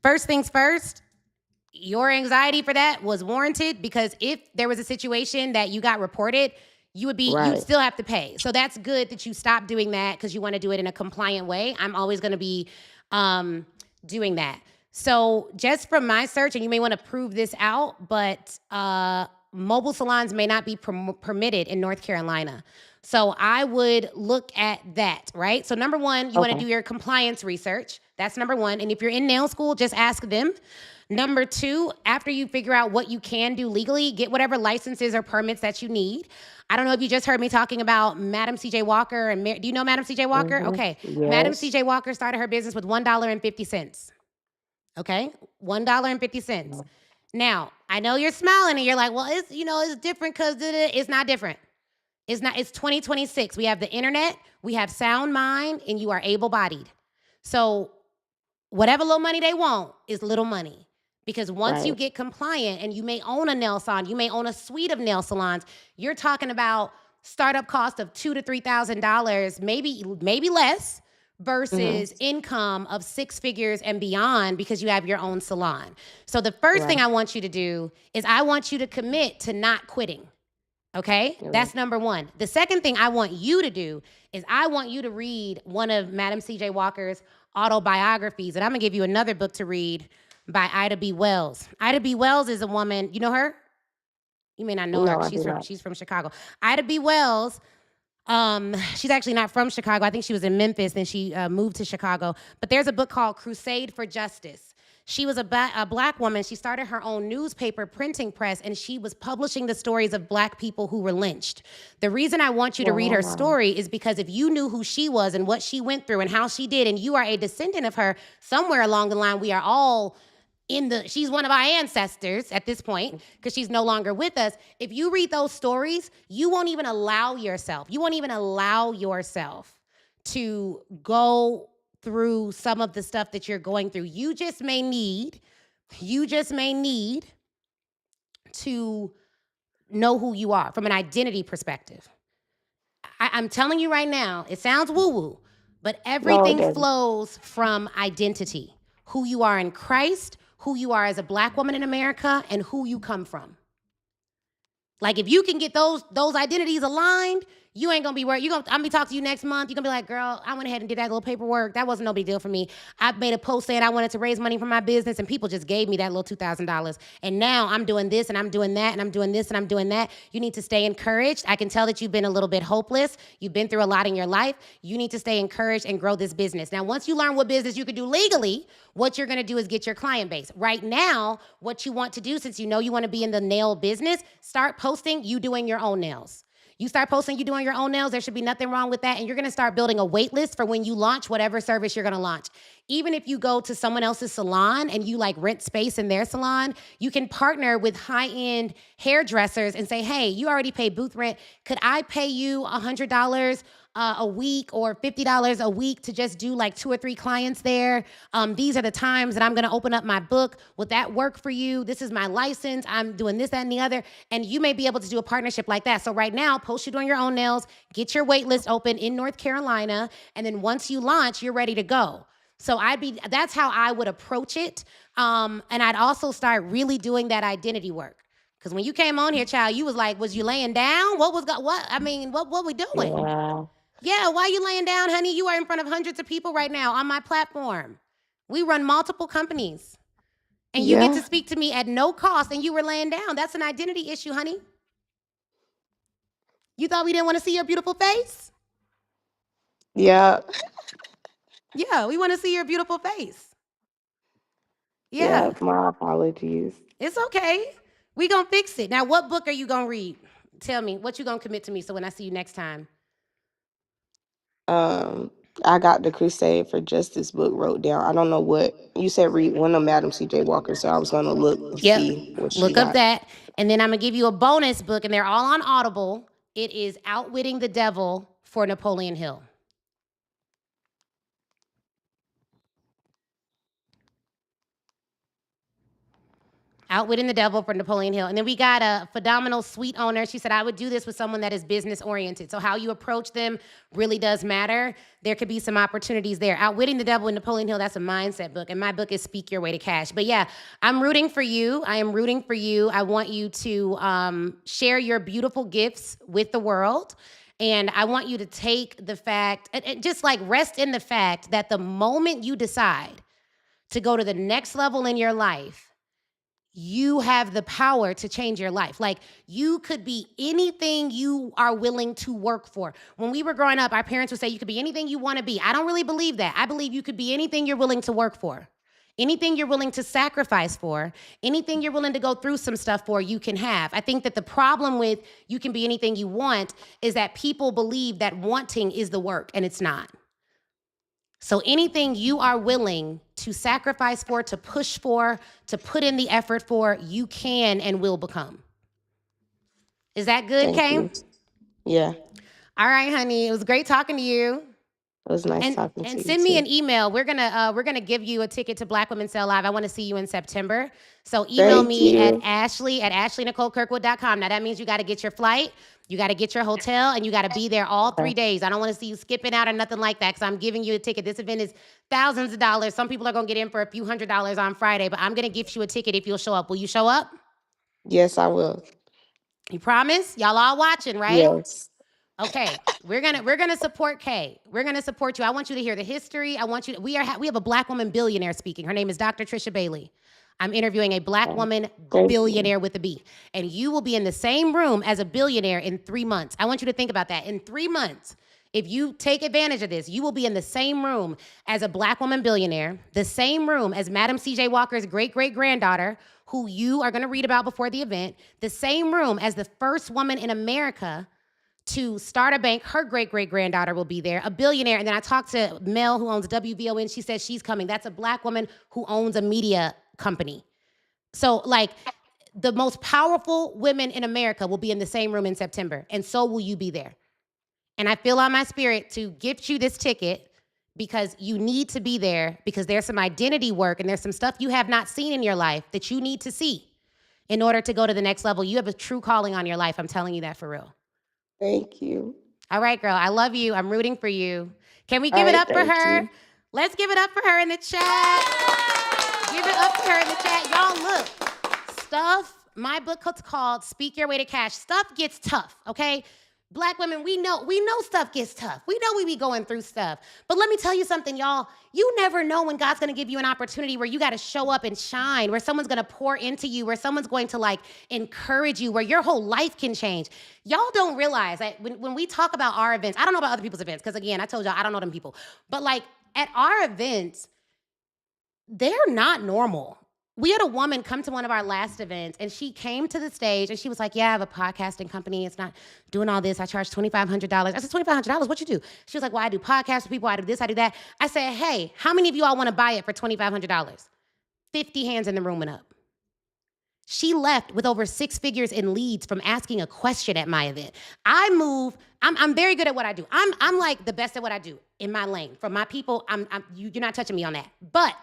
First things first, your anxiety for that was warranted because if there was a situation that you got reported, you'd still have to pay. So that's good that you stopped doing that because you want to do it in a compliant way. I'm always going to be doing that. So just from my search, and you may want to prove this out, but mobile salons may not be permitted in North Carolina. So I would look at that, right? So number one, you want to do your compliance research. That's number one. And if you're in nail school, just ask them. Number 2, after you figure out what you can do legally, get whatever licenses or permits that you need. I don't know if you just heard me talking about Madam C.J. Walker. And do you know Madam C.J. Walker? Okay. Madam Yes. C.J. Walker started her business with $1.50. Okay? $1.50. Now, I know you're smiling and you're like, well, it's different because it's not different. It's not. It's 2026. We have the internet, we have sound mind, and you are able-bodied. So whatever little money they want is little money. Because once you get compliant and you may own a nail salon, you may own a suite of nail salons, you're talking about startup cost of $2,000 to $3,000, maybe less, versus income of 6 figures and beyond because you have your own salon. So the first thing I want you to do is I want you to commit to not quitting. Okay? That's number 1. The second thing I want you to do is I want you to read one of Madam C.J. Walker's autobiographies. And I'm going to give you another book to read by Ida B. Wells. Ida B. Wells is a woman, you know her? You may not know her. She's from Chicago. Ida B. Wells, she's actually not from Chicago. I think she was in Memphis, then she moved to Chicago. But there's a book called Crusade for Justice. She was a black woman. She started her own newspaper printing press, and she was publishing the stories of black people who were lynched. The reason I want you to read her story is because if you knew who she was and what she went through and how she did, and you are a descendant of her, somewhere along the line, we are all she's one of our ancestors at this point because she's no longer with us. If you read those stories, you won't even allow yourself to go through some of the stuff that you're going through. You just may need to know who you are from an identity perspective. I'm telling you right now, it sounds woo-woo, but everything flows from identity. Who you are in Christ, who you are as a black woman in America, and who you come from. Like if you can get those identities aligned, you ain't gonna be worried. I'm gonna be talking to you next month. You're gonna be like, girl, I went ahead and did that little paperwork. That wasn't no big deal for me. I made a post saying I wanted to raise money for my business, and people just gave me that little $2,000. And now I'm doing this, and I'm doing that, and I'm doing this, and I'm doing that. You need to stay encouraged. I can tell that you've been a little bit hopeless. You've been through a lot in your life. You need to stay encouraged and grow this business. Now, once you learn what business you can do legally, what you're gonna do is get your client base. Right now, what you want to do, since you know you wanna be in the nail business, start posting you doing your own nails. You start posting you doing your own nails, there should be nothing wrong with that. And you're gonna start building a wait list for when you launch whatever service you're gonna launch. Even if you go to someone else's salon and you like rent space in their salon, you can partner with high-end hairdressers and say, hey, you already pay booth rent. Could I pay you $100 a week or $50 a week to just do like 2 or 3 clients there? These are the times that I'm gonna open up my book. Would that work for you? This is my license. I'm doing this, that, and the other. And you may be able to do a partnership like that. So right now, post you doing your own nails, get your wait list open in North Carolina, and then once you launch, you're ready to go. So that's how I would approach it. And I'd also start really doing that identity work. Because when you came on here, child, you was like, was you laying down? What we doing? Yeah, why are you laying down, honey? You are in front of hundreds of people right now on my platform. We run multiple companies. And you get to speak to me at no cost, and you were laying down. That's an identity issue, honey. You thought we didn't want to see your beautiful face? Yeah. Yeah, we want to see your beautiful face. Yeah, my apologies. It's okay. We gonna fix it. Now, what book are you gonna read? Tell me, what you gonna commit to me so when I see you next time? I got the Crusade for Justice book wrote down. I don't know what you said. Read one of Madam C.J. Walker, so I was gonna look and see what she Look got. up that, and then I'm gonna give you a bonus book, and they're all on Audible. It is Outwitting the Devil for Napoleon Hill. Outwitting the Devil for Napoleon Hill. And then we got a phenomenal suite owner. She said, I would do this with someone that is business oriented. So how you approach them really does matter. There could be some opportunities there. Outwitting the Devil in Napoleon Hill, that's a mindset book. And my book is Speak Your Way to Cash. But yeah, I'm rooting for you. I am rooting for you. I want you to share your beautiful gifts with the world. And I want you to take the fact, just like rest in the fact that the moment you decide to go to the next level in your life, you have the power to change your life. Like, you could be anything you are willing to work for. When we were growing up, our parents would say you could be anything you want to be. I don't really believe that. I believe you could be anything you're willing to work for. Anything you're willing to sacrifice for, anything you're willing to go through some stuff for, you can have. I think that the problem with you can be anything you want is that people believe that wanting is the work, and it's not. So anything you are willing to sacrifice for, to push for, to put in the effort for, you can and will become. Is that good, Kay? Yeah. All right, honey. It was great talking to you. It was nice talking to you. And send me an email. We're gonna give you a ticket to Black Women Sell Live. I want to see you in September. So email me at ashley@ashleykirkwood.com. Now that means you got to get your flight, you got to get your hotel, and you got to be there all 3 days. I don't want to see you skipping out or nothing like that, because I'm giving you a ticket. This event is thousands of dollars. Some people are gonna get in for a few $100s on Friday, but I'm gonna gift you a ticket if you'll show up. Will you show up? Yes, I will. You promise? Y'all all watching, right? Yes. Okay, we're gonna support Kay. We're gonna support you. I want you to hear the history. I want you. We have a Black woman billionaire speaking. Her name is Dr. Trisha Bailey. I'm interviewing a Black woman billionaire with a B, and you will be in the same room as a billionaire in 3 months. I want you to think about that. In 3 months, if you take advantage of this, you will be in the same room as a Black woman billionaire, the same room as Madam C.J. Walker's great-great-granddaughter, who you are gonna read about before the event, the same room as the first woman in America to start a bank. Her great-great-granddaughter will be there, a billionaire. And then I talked to Mel, who owns WVON. She says she's coming. That's a Black woman who owns a media company. So, like, the most powerful women in America will be in the same room in September, and so will you be there. And I feel on my spirit to gift you this ticket, because you need to be there, because there's some identity work and there's some stuff you have not seen in your life that you need to see in order to go to the next level. You have a true calling on your life. I'm telling you that for real. Thank you. All right, girl. I love you. I'm rooting for you. Can we give it up for her? Let's give it up for her in the chat. Give it up to her in the chat. Y'all, look. Stuff, my book is called Speak Your Way to Cash. Stuff gets tough, okay? Black women, we know stuff gets tough. We know we be going through stuff. But let me tell you something, y'all. You never know when God's gonna give you an opportunity where you gotta show up and shine, where someone's gonna pour into you, where someone's going to like encourage you, where your whole life can change. Y'all don't realize that when we talk about our events, I don't know about other people's events, because again, I told y'all I don't know them people. But like at our events, they're not normal. We had a woman come to one of our last events, and she came to the stage, and she was like, yeah, I have a podcasting company. It's not doing all this. I charge $2,500. I said, $2,500? What you do? She was like, well, I do podcasts for people. I do this, I do that. I said, hey, how many of you all want to buy it for $2,500? 50 hands in the room and up. She left with over 6 figures in leads from asking a question at my event. I'm very good at what I do. I'm like the best at what I do in my lane. For my people, you're not touching me on that. But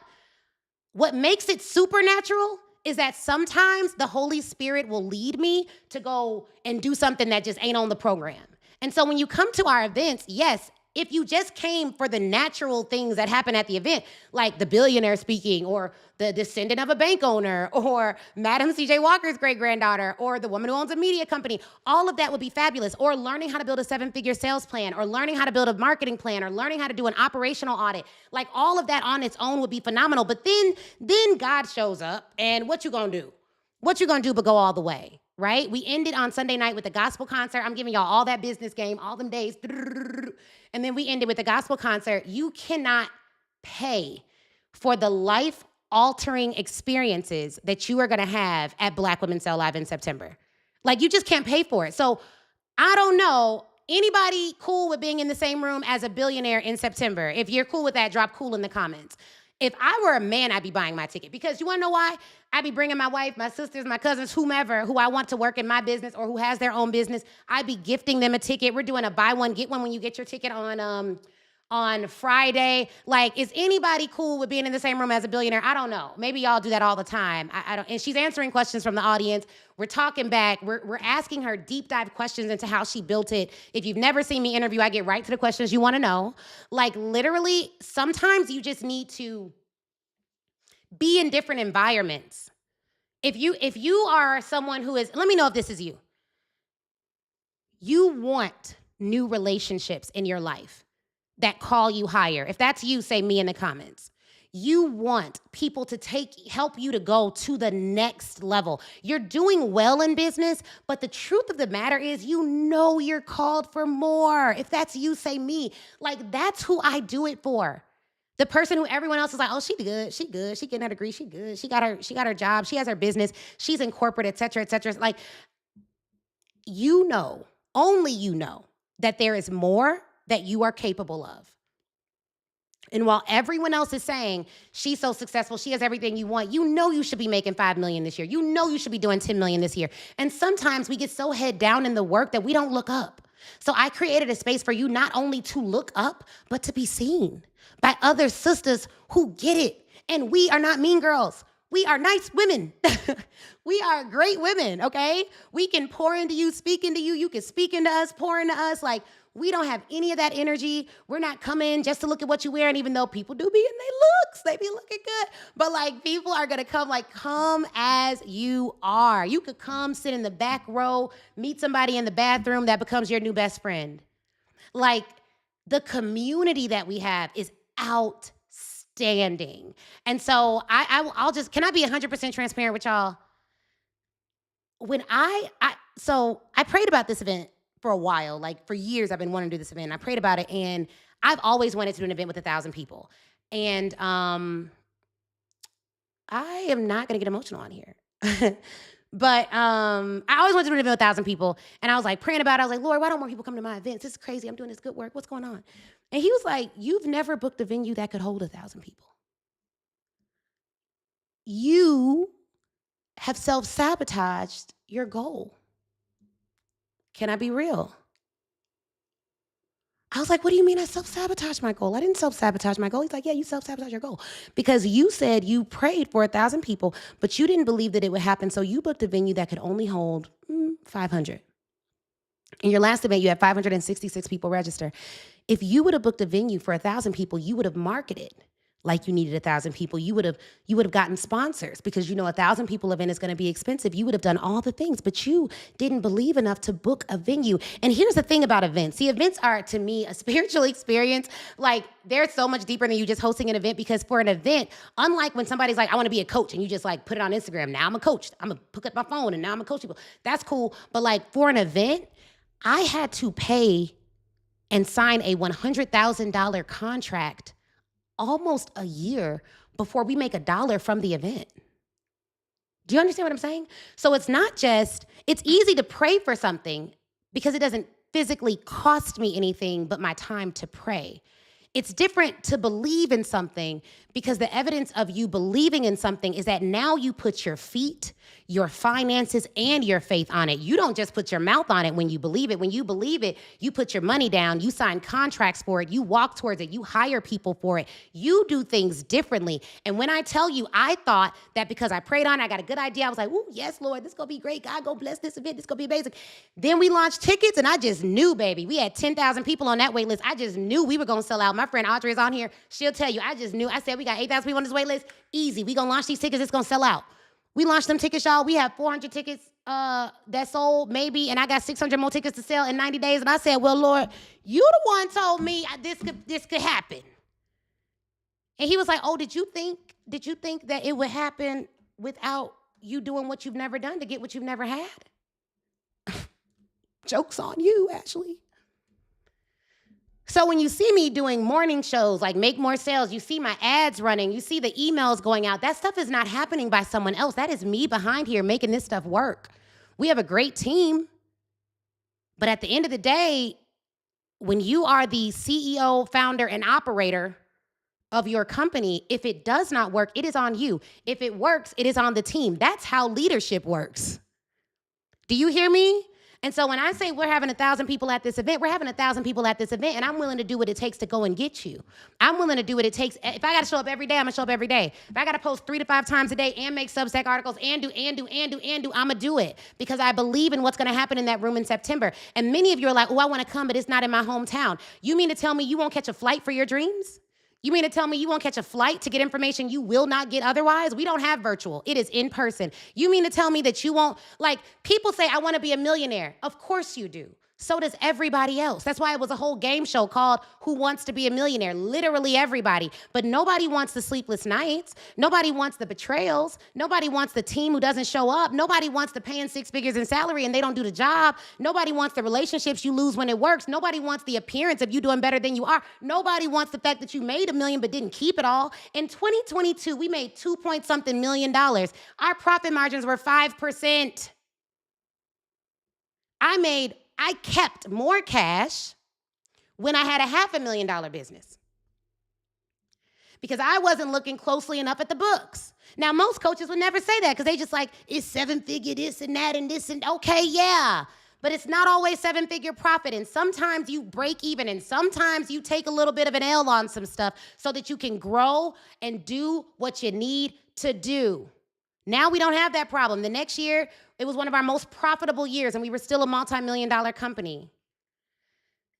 what makes it supernatural is that sometimes the Holy Spirit will lead me to go and do something that just ain't on the program. And so when you come to our events, yes, if you just came for the natural things that happen at the event, like the billionaire speaking, or the descendant of a bank owner, or Madam C.J. Walker's great-granddaughter, or the woman who owns a media company, all of that would be fabulous. Or learning how to build a 7-figure sales plan, or learning how to build a marketing plan, or learning how to do an operational audit. Like all of that on its own would be phenomenal. But then God shows up, and what you gonna do? What you gonna do but go all the way? Right? We ended on Sunday night with the gospel concert. I'm giving y'all all that business game, all them days. And then we ended with the gospel concert. You cannot pay for the life-altering experiences that you are gonna have at Black Women Sell Live in September. Like, you just can't pay for it. So I don't know, anybody cool with being in the same room as a billionaire in September? If you're cool with that, drop cool in the comments. If I were a man, I'd be buying my ticket, because you wanna know why? I'd be bringing my wife, my sisters, my cousins, whomever, who I want to work in my business or who has their own business. I'd be gifting them a ticket. We're doing a buy one, get one when you get your ticket on Friday. Like, is anybody cool with being in the same room as a billionaire? I don't know. Maybe y'all do that all the time. I don't. And she's answering questions from the audience. We're talking back. We're asking her deep dive questions into how she built it. If you've never seen me interview, I get right to the questions you want to know. Like, literally, sometimes you just need to be in different environments. If you are someone who is, let me know if this is you. You want new relationships in your life that call you higher. If that's you, say me in the comments. You want people to help you to go to the next level. You're doing well in business, but the truth of the matter is, you know you're called for more. If that's you, say me. Like, that's who I do it for. The person who everyone else is like, oh, she good, she getting her degree, she good, she got her job, she has her business, she's in corporate, et cetera, et cetera. Like, only you know that there is more that you are capable of. And while everyone else is saying, she's so successful, she has everything you want, you know you should be making $5 million this year. You know you should be doing $10 million this year. And sometimes we get so head down in the work that we don't look up. So I created a space for you not only to look up, but to be seen by other sisters who get it. And we are not mean girls. We are nice women. We are great women, okay? We can pour into you, speak into you. You can speak into us, pour into us. Like, we don't have any of that energy. We're not coming just to look at what you wear. And even though people do be in their looks, they be looking good. But like, people are gonna come as you are. You could come sit in the back row, meet somebody in the bathroom that becomes your new best friend. Like, the community that we have is outstanding. And so can I be 100% transparent with y'all? When I prayed about this event for a while, like for years I've been wanting to do this event. I prayed about it, and I've always wanted to do an event with 1,000 people. And I am not gonna get emotional on here. But I always wanted to do an event with 1,000 people, and I was like praying about it. I was like, Lord, why don't more people come to my events? This is crazy. I'm doing this good work. What's going on? And he was like, you've never booked a venue that could hold 1,000 people. You have self-sabotaged your goal. Can I be real? I was like, what do you mean I self-sabotaged my goal? I didn't self-sabotage my goal. He's like, yeah, you self-sabotaged your goal. Because you said you prayed for 1,000 people, but you didn't believe that it would happen, so you booked a venue that could only hold 500. In your last event, you had 566 people register. If you would have booked a venue for 1,000 people, you would have marketed like you needed 1,000 people. You would have gotten sponsors, because 1,000 people event is going to be expensive. You would have done all the things, but you didn't believe enough to book a venue. And here's the thing about events. See, events are, to me, a spiritual experience. Like, they're so much deeper than you just hosting an event, because for an event, unlike when somebody's like, I want to be a coach, and you just like put it on Instagram. Now I'm a coach. I'm going to pick up my phone and now I'm a coach people. That's cool. But like, for an event, I had to pay and sign a $100,000 contract almost a year before we make $1 from the event. Do you understand what I'm saying? So it's easy to pray for something because it doesn't physically cost me anything but my time to pray. It's different to believe in something, because the evidence of you believing in something is that now you put your feet, your finances, and your faith on it. You don't just put your mouth on it when you believe it. When you believe it, you put your money down, you sign contracts for it, you walk towards it, you hire people for it. You do things differently. And when I tell you, I thought that because I prayed on it, I got a good idea. I was like, oh, yes, Lord, this is going to be great. God, go bless this event. This is going to be amazing. Then we launched tickets, and I just knew, baby. We had 10,000 people on that wait list. I just knew we were going to sell out. My friend Audrey is on here. She'll tell you, I just knew. I said, we got 8,000 people on this wait list. Easy. We going to launch these tickets. It's going to sell out. We launched them tickets, y'all. We have 400 tickets that sold, maybe, and I got 600 more tickets to sell in 90 days. And I said, well, Lord, you the one told me this could happen. And he was like, oh, did you think that it would happen without you doing what you've never done to get what you've never had? Joke's on you, Ashley. So when you see me doing morning shows like Make More Sales, you see my ads running, you see the emails going out, that stuff is not happening by someone else. That is me behind here making this stuff work. We have a great team. But at the end of the day, when you are the CEO, founder, and operator of your company, if it does not work, it is on you. If it works, it is on the team. That's how leadership works. Do you hear me? And so when I say we're having 1,000 people at this event, we're having 1,000 people at this event, and I'm willing to do what it takes to go and get you. I'm willing to do what it takes. If I got to show up every day, I'm going to show up every day. If I got to post 3 to 5 times a day and make Substack articles and do, I'm going to do it, because I believe in what's going to happen in that room in September. And many of you are like, oh, I want to come, but it's not in my hometown. You mean to tell me you won't catch a flight for your dreams? You mean to tell me you won't catch a flight to get information you will not get otherwise? We don't have virtual. It is in person. You mean to tell me that you won't, like, people say, I want to be a millionaire. Of course you do. So does everybody else. That's why it was a whole game show called Who Wants to Be a Millionaire? Literally everybody. But nobody wants the sleepless nights. Nobody wants the betrayals. Nobody wants the team who doesn't show up. Nobody wants the paying 6 figures in salary and they don't do the job. Nobody wants the relationships you lose when it works. Nobody wants the appearance of you doing better than you are. Nobody wants the fact that you made $1 million but didn't keep it all. In 2022, we made $2-point-something million. Our profit margins were 5%. I kept more cash when I had a $500,000 business because I wasn't looking closely enough at the books. Now, most coaches would never say that because they just like, it's 7-figure this and that and this and okay, yeah. But it's not always 7-figure profit. And sometimes you break even and sometimes you take a little bit of an L on some stuff so that you can grow and do what you need to do. Now we don't have that problem. The next year, it was one of our most profitable years, and we were still a multi-million-dollar company.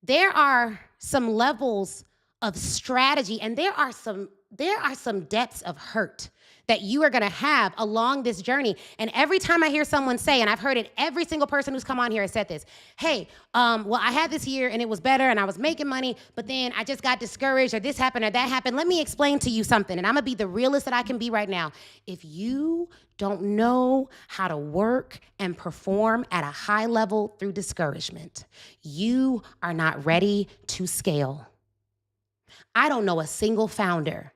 There are some levels of strategy, and there are some depths of hurt that you are gonna have along this journey. And every time I hear someone say, and I've heard it, every single person who's come on here has said this, hey, well, I had this year and it was better and I was making money, but then I just got discouraged or this happened or that happened. Let me explain to you something, and I'm gonna be the realest that I can be right now. If you don't know how to work and perform at a high level through discouragement, you are not ready to scale. I don't know a single founder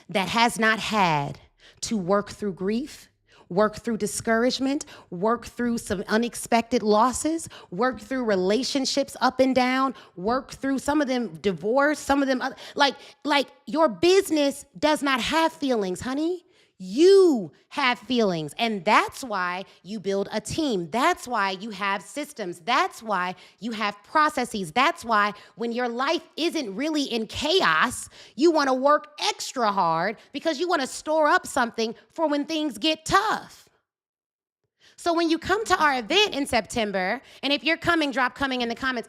that has not had to work through grief, work through discouragement, work through some unexpected losses, work through relationships up and down, work through some of them divorce, some of them, like your business does not have feelings, honey. You have feelings, and that's why you build a team. That's why you have systems. That's why you have processes. That's why when your life isn't really in chaos, you want to work extra hard because you want to store up something for when things get tough. So when you come to our event in September, and if you're coming, drop coming in the comments.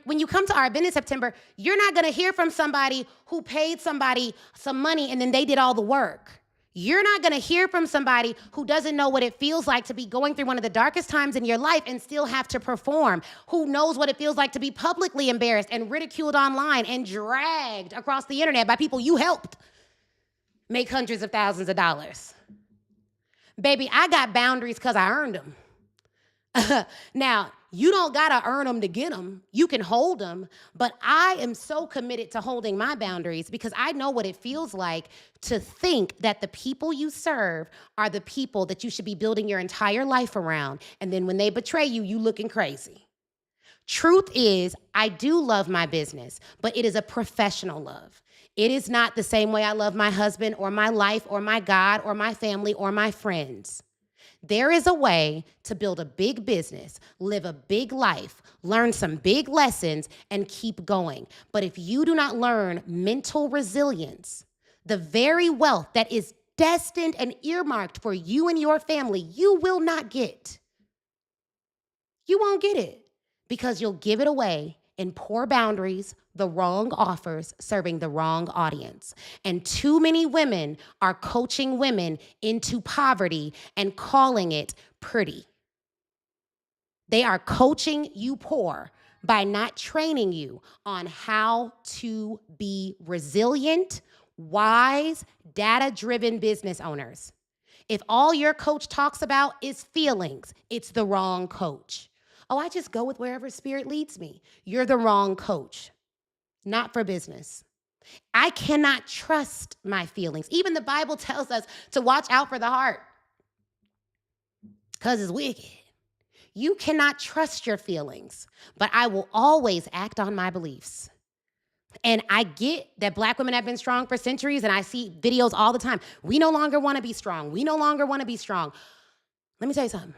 When you come to our event in September, you're not going to hear from somebody who paid somebody some money and then they did all the work. You're not gonna hear from somebody who doesn't know what it feels like to be going through one of the darkest times in your life and still have to perform, who knows what it feels like to be publicly embarrassed and ridiculed online and dragged across the internet by people you helped make hundreds of thousands of dollars. Baby, I got boundaries because I earned them. Now, you don't gotta earn them to get them. You can hold them, but I am so committed to holding my boundaries because I know what it feels like to think that the people you serve are the people that you should be building your entire life around. And then when they betray you, you looking crazy. Truth is, I do love my business, but it is a professional love. It is not the same way I love my husband or my life or my God or my family or my friends. There is a way to build a big business, live a big life, learn some big lessons, and keep going. But if you do not learn mental resilience, the very wealth that is destined and earmarked for you and your family, you will not get. You won't get it because you'll give it away in poor boundaries, the wrong offers, serving the wrong audience. And too many women are coaching women into poverty and calling it pretty. They are coaching you poor by not training you on how to be resilient, wise, data-driven business owners. If all your coach talks about is feelings, it's the wrong coach. Oh, I just go with wherever spirit leads me. You're the wrong coach. Not for business. I cannot trust my feelings. Even the Bible tells us to watch out for the heart because it's wicked. You cannot trust your feelings, but I will always act on my beliefs. And I get that Black women have been strong for centuries, and I see videos all the time. We no longer want to be strong. We no longer want to be strong. Let me tell you something.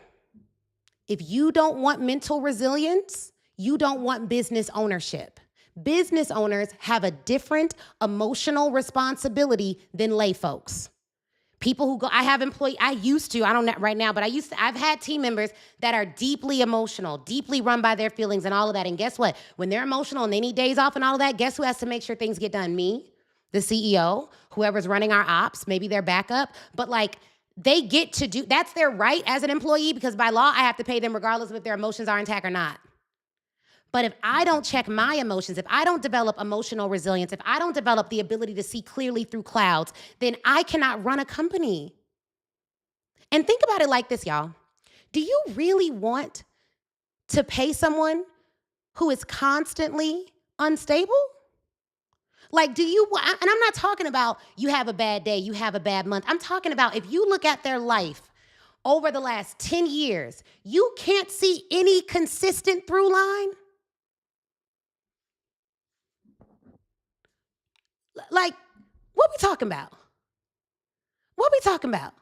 If you don't want mental resilience, you don't want business ownership. Business owners have a different emotional responsibility than lay folks. People who go, I have employees, I don't know right now, but I've had team members that are deeply emotional, deeply run by their feelings and all of that. And guess what? When they're emotional and they need days off and all of that, guess who has to make sure things get done? Me, the CEO, whoever's running our ops, maybe their backup. But they get to do, that's their right as an employee because by law, I have to pay them regardless of if their emotions are intact or not. But if I don't check my emotions, if I don't develop emotional resilience, if I don't develop the ability to see clearly through clouds, then I cannot run a company. And think about it like this, y'all. Do you really want to pay someone who is constantly unstable? Like, and I'm not talking about you have a bad day, you have a bad month. I'm talking about if you look at their life over the last 10 years, you can't see any consistent through line. Like, what we talking about? What we talking about?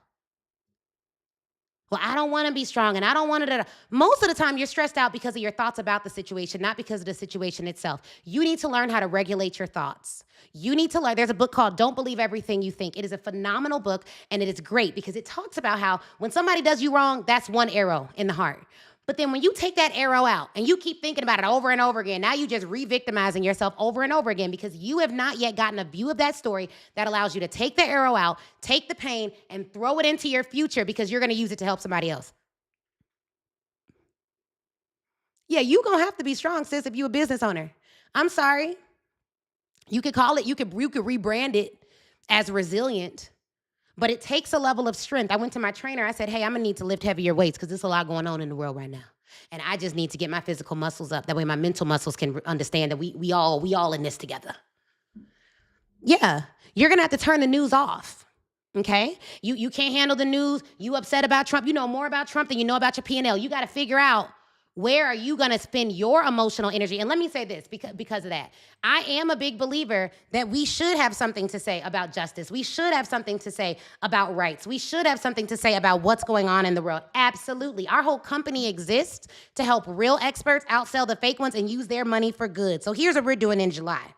Well, I don't want to be strong and I don't want to. Most of the time, you're stressed out because of your thoughts about the situation, not because of the situation itself. You need to learn how to regulate your thoughts. You need to learn. There's a book called Don't Believe Everything You Think. It is a phenomenal book, and it is great because it talks about how when somebody does you wrong, that's one arrow in the heart. But then when you take that arrow out and you keep thinking about it over and over again, now you just re-victimizing yourself over and over again because you have not yet gotten a view of that story that allows you to take the arrow out, take the pain, and throw it into your future because you're going to use it to help somebody else. Yeah, you're going to have to be strong, sis, if you're a business owner. I'm sorry. You could call it, you could rebrand it as resilient. But it takes a level of strength. I went to my trainer. I said, hey, I'm going to need to lift heavier weights because there's a lot going on in the world right now. And I just need to get my physical muscles up. That way my mental muscles can understand that we all in this together. Yeah, you're going to have to turn the news off, okay? You can't handle the news. You upset about Trump. You know more about Trump than you know about your P&L. You got to figure out where are you going to spend your emotional energy? And let me say this because of that. I am a big believer that we should have something to say about justice. We should have something to say about rights. We should have something to say about what's going on in the world. Absolutely. Our whole company exists to help real experts outsell the fake ones and use their money for good. So here's what we're doing in July.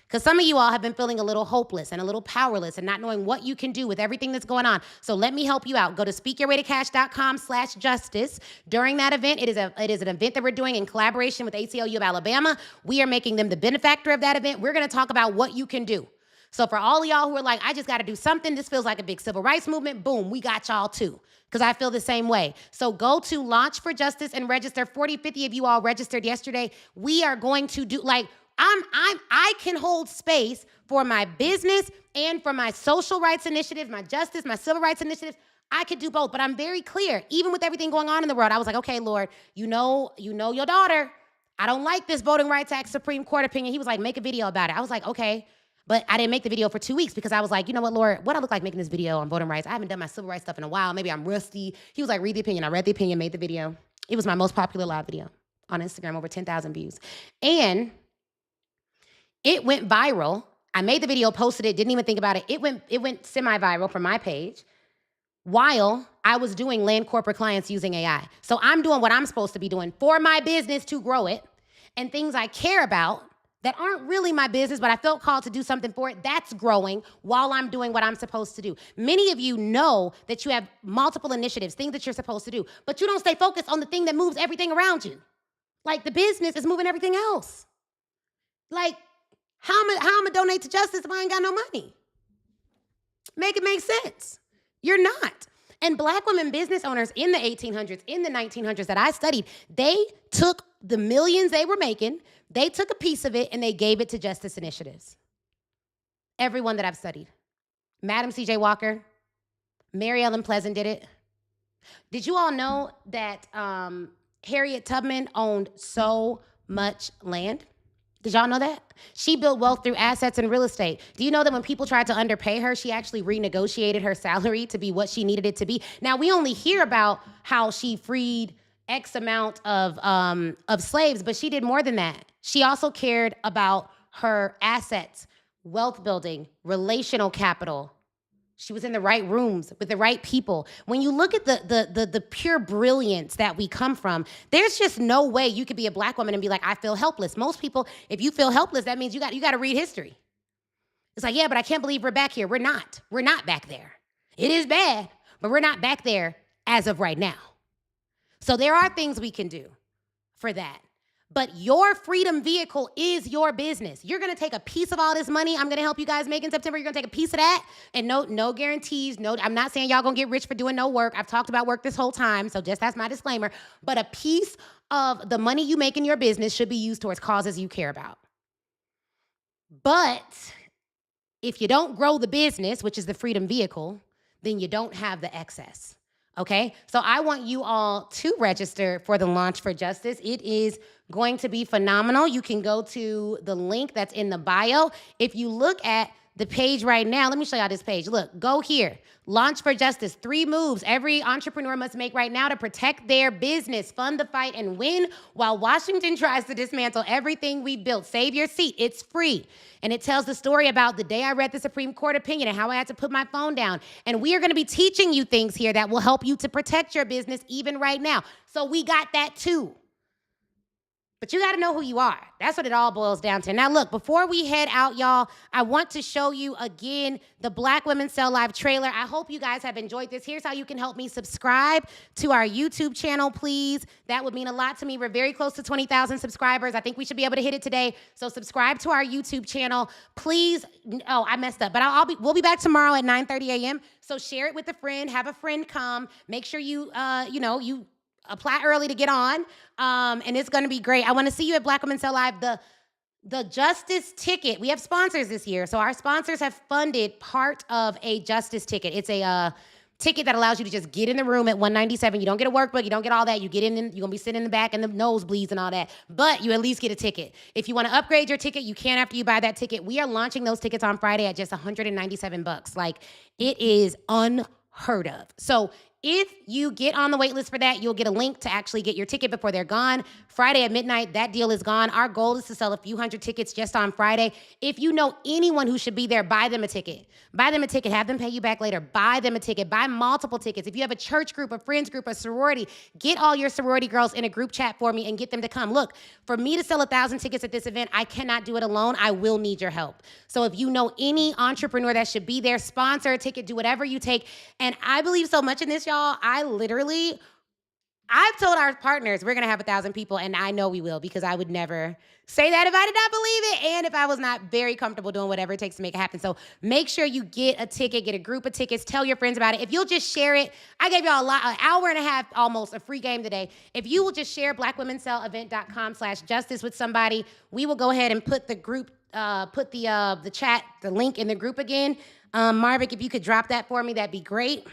Because some of you all have been feeling a little hopeless and a little powerless and not knowing what you can do with everything that's going on. So let me help you out. Go to speakyourwaytocash.com/justice. During that event, it is an event that we're doing in collaboration with ACLU of Alabama. We are making them the benefactor of that event. We're going to talk about what you can do. So for all of y'all who are like, I just got to do something. This feels like a big civil rights movement. Boom, we got y'all too. Because I feel the same way. So go to Launch for Justice and register. 40, 50 of you all registered yesterday. We are going to do I can hold space for my business and for my social rights initiatives, my justice, my civil rights initiatives. I could do both, but I'm very clear. Even with everything going on in the world, I was like, okay, Lord, you know your daughter. I don't like this Voting Rights Act Supreme Court opinion. He was like, make a video about it. I was like, okay. But I didn't make the video for 2 weeks because I was like, you know what, Lord, what I look like making this video on voting rights? I haven't done my civil rights stuff in a while. Maybe I'm rusty. He was like, read the opinion. I read the opinion, made the video. It was my most popular live video on Instagram, over 10,000 views. And it went viral. I made the video, posted it, didn't even think about it. It went semi-viral from my page while I was doing land corporate clients using AI. So I'm doing what I'm supposed to be doing for my business to grow it, and things I care about that aren't really my business, but I felt called to do something for it, that's growing while I'm doing what I'm supposed to do. Many of you know that you have multiple initiatives, things that you're supposed to do, but you don't stay focused on the thing that moves everything around you. Like the business is moving everything else. Like, how am I going to donate to justice if I ain't got no money? Make it make sense. You're not. And Black women business owners in the 1800s, in the 1900s that I studied, they took the millions they were making, they took a piece of it, and they gave it to justice initiatives. Everyone that I've studied. Madam C.J. Walker, Mary Ellen Pleasant did it. Did you all know that Harriet Tubman owned so much land? Did y'all know that? She built wealth through assets and real estate. Do you know that when people tried to underpay her, she actually renegotiated her salary to be what she needed it to be? Now, we only hear about how she freed X amount of slaves, but she did more than that. She also cared about her assets, wealth building, relational capital. She was in the right rooms with the right people. When you look at the pure brilliance that we come from, there's just no way you could be a Black woman and be like, I feel helpless. Most people, if you feel helpless, that means you got to read history. It's like, yeah, but I can't believe we're back here. We're not. We're not back there. It is bad, but we're not back there as of right now. So there are things we can do for that. But your freedom vehicle is your business. You're gonna take a piece of all this money I'm gonna help you guys make in September. You're gonna take a piece of that, and no guarantees. No, I'm not saying y'all gonna get rich for doing no work. I've talked about work this whole time, so just that's my disclaimer. But a piece of the money you make in your business should be used towards causes you care about. But if you don't grow the business, which is the freedom vehicle, then you don't have the excess. Okay, so I want you all to register for the Launch for Justice. It is going to be phenomenal. You can go to the link that's in the bio. If you look at the page right now, let me show y'all this page. Look, go here. Launch for Justice, 3 moves every entrepreneur must make right now to protect their business, fund the fight, and win while Washington tries to dismantle everything we built. Save your seat. It's free. And it tells the story about the day I read the Supreme Court opinion and how I had to put my phone down. And we are going to be teaching you things here that will help you to protect your business even right now. So we got that too. But you got to know who you are. That's what it all boils down to. Now, look, before we head out, y'all, I want to show you again the Black Women Sell Live trailer. I hope you guys have enjoyed this. Here's how you can help me. Subscribe to our YouTube channel, please. That would mean a lot to me. We're very close to 20,000 subscribers. I think we should be able to hit it today. So subscribe to our YouTube channel, please. Oh, I messed up, but we'll be back tomorrow at 9:30 a.m. So share it with a friend. Have a friend come. Make sure you apply early to get on, and it's going to be great. I want to see you at Black Women Sell Live. The Justice Ticket. We have sponsors this year, so our sponsors have funded part of a Justice Ticket. It's a ticket that allows you to just get in the room at $197. You don't get a workbook. You don't get all that. You get in, you're going to be sitting in the back and the nosebleeds and all that, but you at least get a ticket. If you want to upgrade your ticket, you can after you buy that ticket. We are launching those tickets on Friday at just $197. Like, it is unheard of. So if you get on the wait list for that, you'll get a link to actually get your ticket before they're gone. Friday at midnight, that deal is gone. Our goal is to sell a few hundred tickets just on Friday. If you know anyone who should be there, buy them a ticket. Buy them a ticket. Have them pay you back later. Buy them a ticket. Buy multiple tickets. If you have a church group, a friends group, a sorority, get all your sorority girls in a group chat for me and get them to come. Look, for me to sell 1,000 tickets at this event, I cannot do it alone. I will need your help. So if you know any entrepreneur that should be there, sponsor a ticket, do whatever you take. And I believe so much in this, y'all. I've told our partners we're going to have 1,000 people, and I know we will, because I would never say that if I did not believe it and if I was not very comfortable doing whatever it takes to make it happen. So make sure you get a ticket, get a group of tickets, tell your friends about it. If you'll just share it, I gave y'all an hour and a half, almost a free game today. If you will just share blackwomensellavent.com/justice with somebody, we will go ahead and put the group, the chat, the link in the group again. Marvick, if you could drop that for me, that'd be great.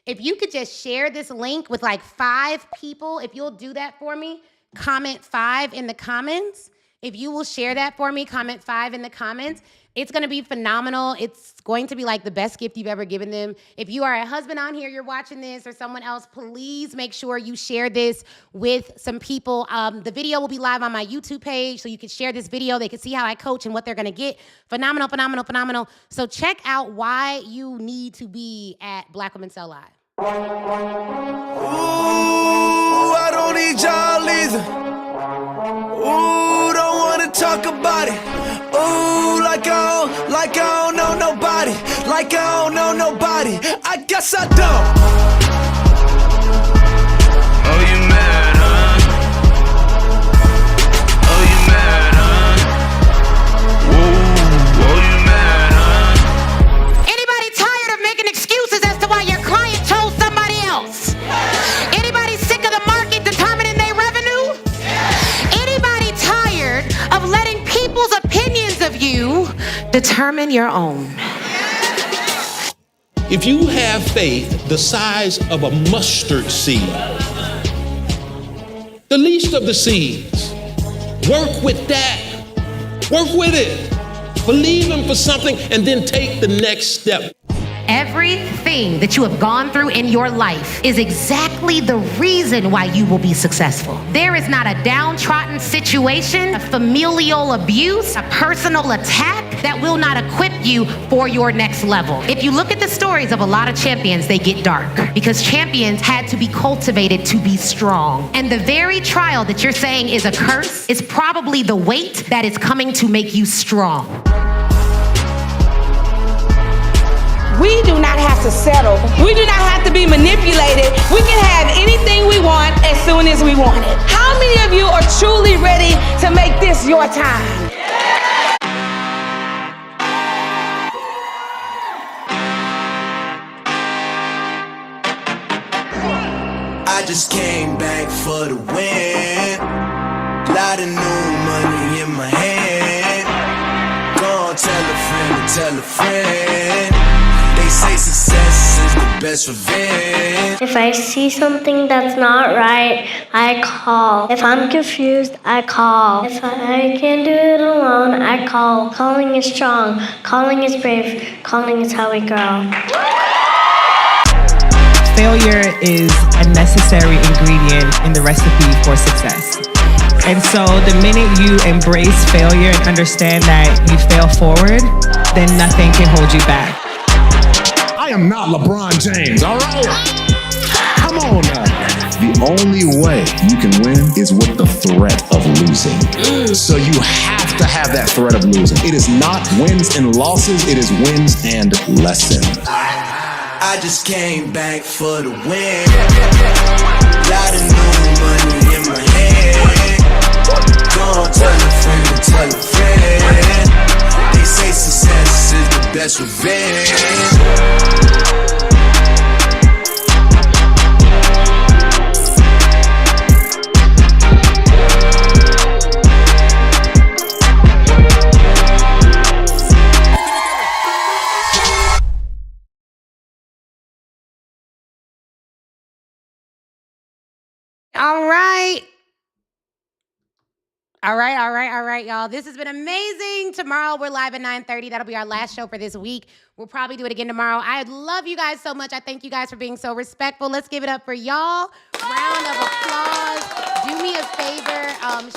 If you could just share this link with like 5 people, if you'll do that for me, comment 5 in the comments. If you will share that for me, comment 5 in the comments. It's going to be phenomenal. It's going to be like the best gift you've ever given them. If you are a husband on here, you're watching this, or someone else, please make sure you share this with some people. The video will be live on my YouTube page, so you can share this video. They can see how I coach and what they're going to get. Phenomenal, phenomenal, phenomenal. So check out why you need to be at Black Women Sell Live. Ooh, I don't need y'all either. Ooh, don't wanna talk about it. Ooh, like I don't know nobody. Like I don't know nobody. I guess I don't. Oh, you mad, huh? Oh, you mad, huh? Whoa, oh, you mad, huh? Anybody tired of making excuses as to why your client chose somebody else? Anybody sick of the market determining their revenue? Anybody tired of letting people's opinions of you determine your own? If you have faith the size of a mustard seed, the least of the seeds, work with that. Work with it. Believe him for something and then take the next step. Everything that you have gone through in your life is exactly the reason why you will be successful. There is not a downtrodden situation, a familial abuse, a personal attack that will not equip you for your next level. If you look at the stories of a lot of champions, they get dark because champions had to be cultivated to be strong. And the very trial that you're saying is a curse is probably the weight that is coming to make you strong. We do not have to settle. We do not have to be manipulated. We can have anything we want as soon as we want it. How many of you are truly ready to make this your time? I just came back for the win. Lot of new money in my hand. Go on, tell a friend to tell a friend. They say success is the best revenge. If I see something that's not right, I call. If I'm confused, I call. If I can't do it alone, I call. Calling is strong. Calling is brave. Calling is how we grow. Failure is a necessary ingredient in the recipe for success. And so the minute you embrace failure and understand that you fail forward, then nothing can hold you back. I am not LeBron James, all right? Come on now. The only way you can win is with the threat of losing. So you have to have that threat of losing. It is not wins and losses, it is wins and lessons. I just came back for the win. Lot of new money in my hand. Go on, tell a friend to tell a friend. They say success is the best revenge. All right, y'all. This has been amazing. Tomorrow we're live at 9:30. That'll be our last show for this week. We'll probably do it again tomorrow. I love you guys so much. I thank you guys for being so respectful. Let's give it up for y'all. Round of applause. Do me a favor.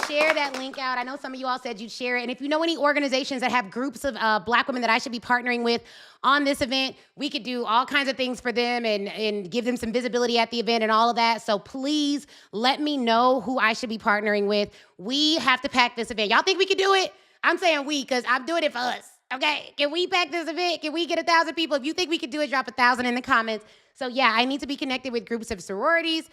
Share that link out. I know some of you all said you'd share it. And if you know any organizations that have groups of Black women that I should be partnering with on this event, we could do all kinds of things for them and give them some visibility at the event and all of that. So please let me know who I should be partnering with. We have to pack this event. Y'all think we could do it? I'm saying we, because I'm doing it for us. Okay, can we pack this event? Can we get 1,000 people? If you think we could do it, drop 1,000 in the comments. So yeah, I need to be connected with groups of sororities,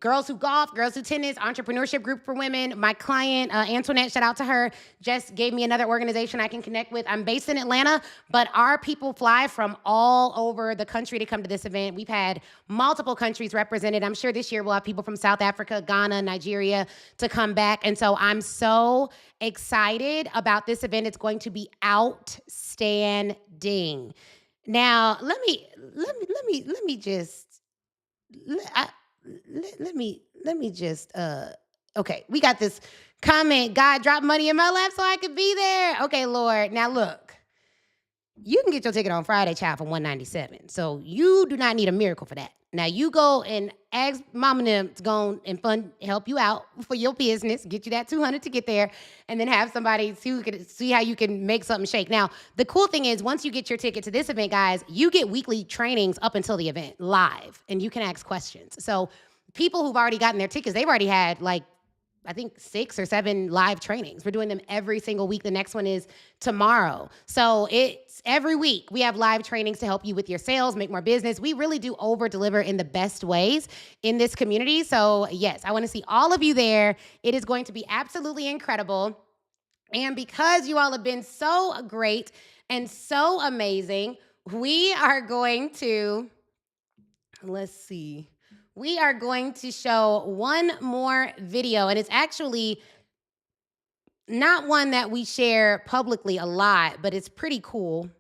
girls who golf, girls who tennis, entrepreneurship group for women. My client, Antoinette, shout out to her, just gave me another organization I can connect with. I'm based in Atlanta, but our people fly from all over the country to come to this event. We've had multiple countries represented. I'm sure this year we'll have people from South Africa, Ghana, Nigeria to come back. And so I'm so excited about this event. It's going to be outstanding. Now, let me just okay, we got this comment. God dropped money in my lap so I could be there. Okay, Lord. Now look, you can get your ticket on Friday, child, for $197. So you do not need a miracle for that. Now you go and ask Mama them to go and help you out for your business, get you that $200 to get there, and then have somebody see how you can make something shake. Now, the cool thing is once you get your ticket to this event, guys, you get weekly trainings up until the event live, and you can ask questions. So people who've already gotten their tickets, they've already had I think 6 or 7 live trainings. We're doing them every single week. The next one is tomorrow. So it's every week. We have live trainings to help you with your sales, make more business. We really do over-deliver in the best ways in this community. So yes, I want to see all of you there. It is going to be absolutely incredible. And because you all have been so great and so amazing, we are going to, we are going to show one more video, and it's actually not one that we share publicly a lot, but it's pretty cool.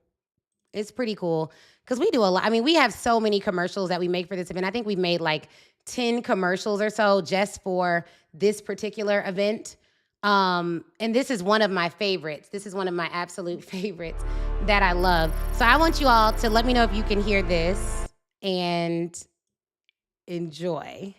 It's pretty cool because we do a lot. I mean, we have so many commercials that we make for this event. I think we've made like 10 commercials or so just for this particular event. And this is one of my favorites. This is one of my absolute favorites that I love. So I want you all to let me know if you can hear this and enjoy.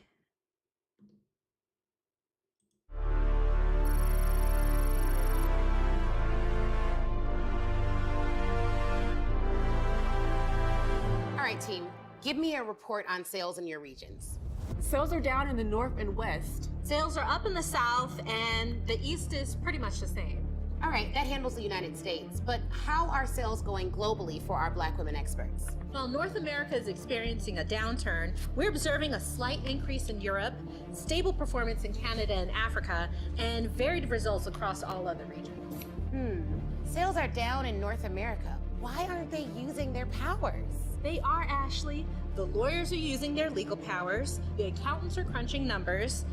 All right, team, give me a report on sales in your regions. Sales are down in the north and west. Sales are up in the south, and the east is pretty much the same. All right, that handles the United States, but how are sales going globally for our Black women experts? While North America is experiencing a downturn, we're observing a slight increase in Europe, stable performance in Canada and Africa, and varied results across all other regions. Sales are down in North America. Why aren't they using their powers? They are, Ashley. The lawyers are using their legal powers, the accountants are crunching numbers,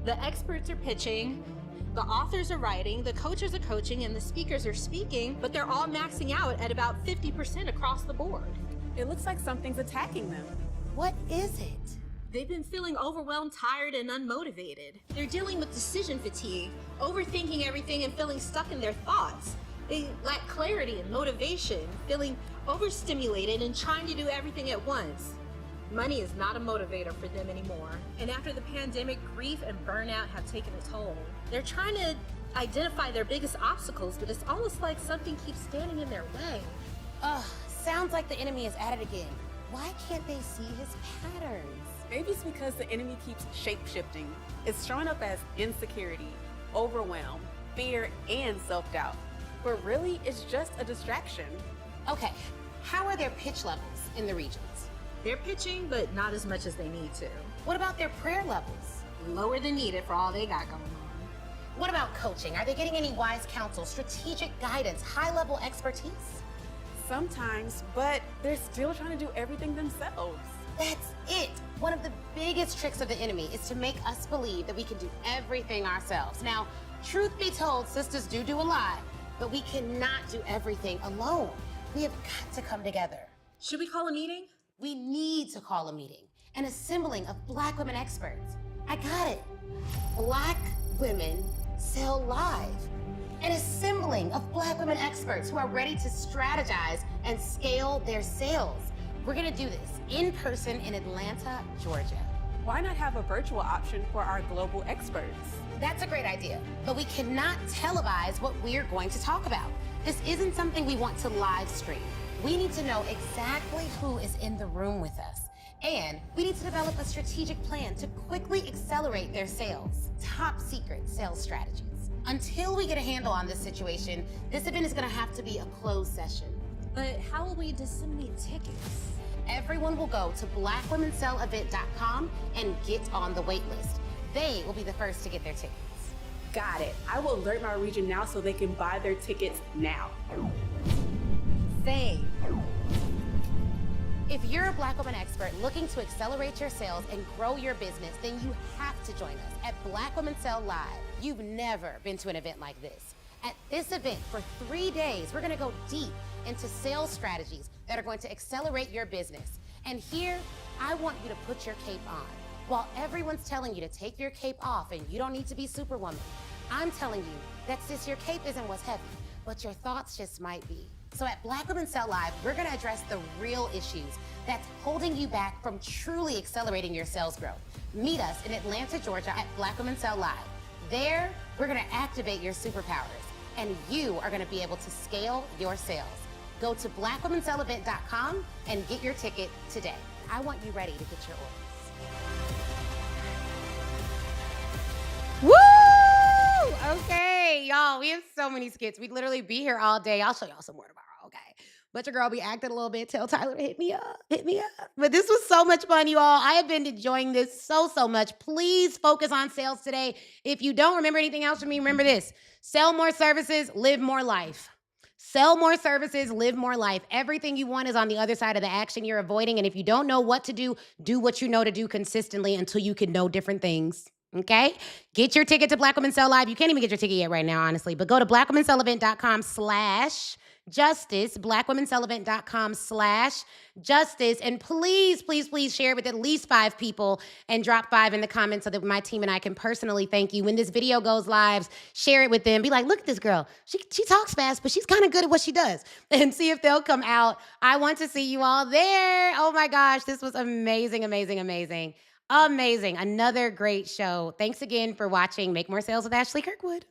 the experts are pitching, the authors are writing, the coaches are coaching, and the speakers are speaking, but they're all maxing out at about 50% across the board. It looks like something's attacking them. What is it? They've been feeling overwhelmed, tired, and unmotivated. They're dealing with decision fatigue, overthinking everything and feeling stuck in their thoughts. They lack clarity and motivation, feeling overstimulated and trying to do everything at once. Money is not a motivator for them anymore. And after the pandemic, grief and burnout have taken a toll. They're trying to identify their biggest obstacles, but it's almost like something keeps standing in their way. Ugh, sounds like the enemy is at it again. Why can't they see his patterns? Maybe it's because the enemy keeps shape-shifting. It's showing up as insecurity, overwhelm, fear, and self-doubt. But really, it's just a distraction. Okay, how are their pitch levels in the regions? They're pitching, but not as much as they need to. What about their prayer levels? Lower than needed for all they got going on. What about coaching? Are they getting any wise counsel, strategic guidance, high-level expertise? Sometimes, but they're still trying to do everything themselves. That's it. One of the biggest tricks of the enemy is to make us believe that we can do everything ourselves. Now, truth be told, sisters do a lot, but we cannot do everything alone. We have got to come together. Should we call a meeting? We need to call a meeting, an assembling of Black women experts. I got it. Black women sell live. An assembling of Black women experts who are ready to strategize and scale their sales. We're gonna do this in person in Atlanta, Georgia. Why not have a virtual option for our global experts? That's a great idea, but we cannot televise what we're going to talk about. This isn't something we want to live stream. We need to know exactly who is in the room with us. And we need to develop a strategic plan to quickly accelerate their sales. Top secret sales strategies. Until we get a handle on this situation, this event is gonna have to be a closed session. But how will we disseminate tickets? Everyone will go to blackwomensellavent.com and get on the wait list. They will be the first to get their tickets. Got it. I will alert my region now so they can buy their tickets now. Same. If you're a Black woman expert looking to accelerate your sales and grow your business, then you have to join us at Black Women Sell Live. You've never been to an event like this. At this event, for 3 days, we're gonna go deep into sales strategies that are going to accelerate your business. And here, I want you to put your cape on. While everyone's telling you to take your cape off and you don't need to be Superwoman, I'm telling you that sis, your cape isn't what's heavy, but your thoughts just might be. So at Black Women Sell Live, we're gonna address the real issues that's holding you back from truly accelerating your sales growth. Meet us in Atlanta, Georgia at Black Women Sell Live. There, we're gonna activate your superpowers and you are gonna be able to scale your sales. Go to blackwomensellavent.com and get your ticket today. I want you ready to get your orders. Woo! Okay, y'all, we have so many skits. We'd literally be here all day. I'll show y'all some more tomorrow, okay? But your girl be acting a little bit. Tell Tyler to hit me up. But this was so much fun, you all. I have been enjoying this so much. Please focus on sales today. If you don't remember anything else from me, remember this. Sell more services, live more life. Sell more services, live more life. Everything you want is on the other side of the action you're avoiding. And if you don't know what to do, do what you know to do consistently until you can know different things. Okay? Get your ticket to Black Women Sell Live. You can't even get your ticket yet right now, honestly. But go to blackwomensellavent.com/justice, blackwomensellavent.com/justice. And please, please, please share it with at least 5 people and drop 5 in the comments so that my team and I can personally thank you. When this video goes live, share it with them. Be like, look at this girl. She talks fast, but she's kind of good at what she does. And see if they'll come out. I want to see you all there. Oh my gosh, this was amazing, amazing, amazing. Amazing. Another great show. Thanks again for watching Make More Sales with Ashley Kirkwood.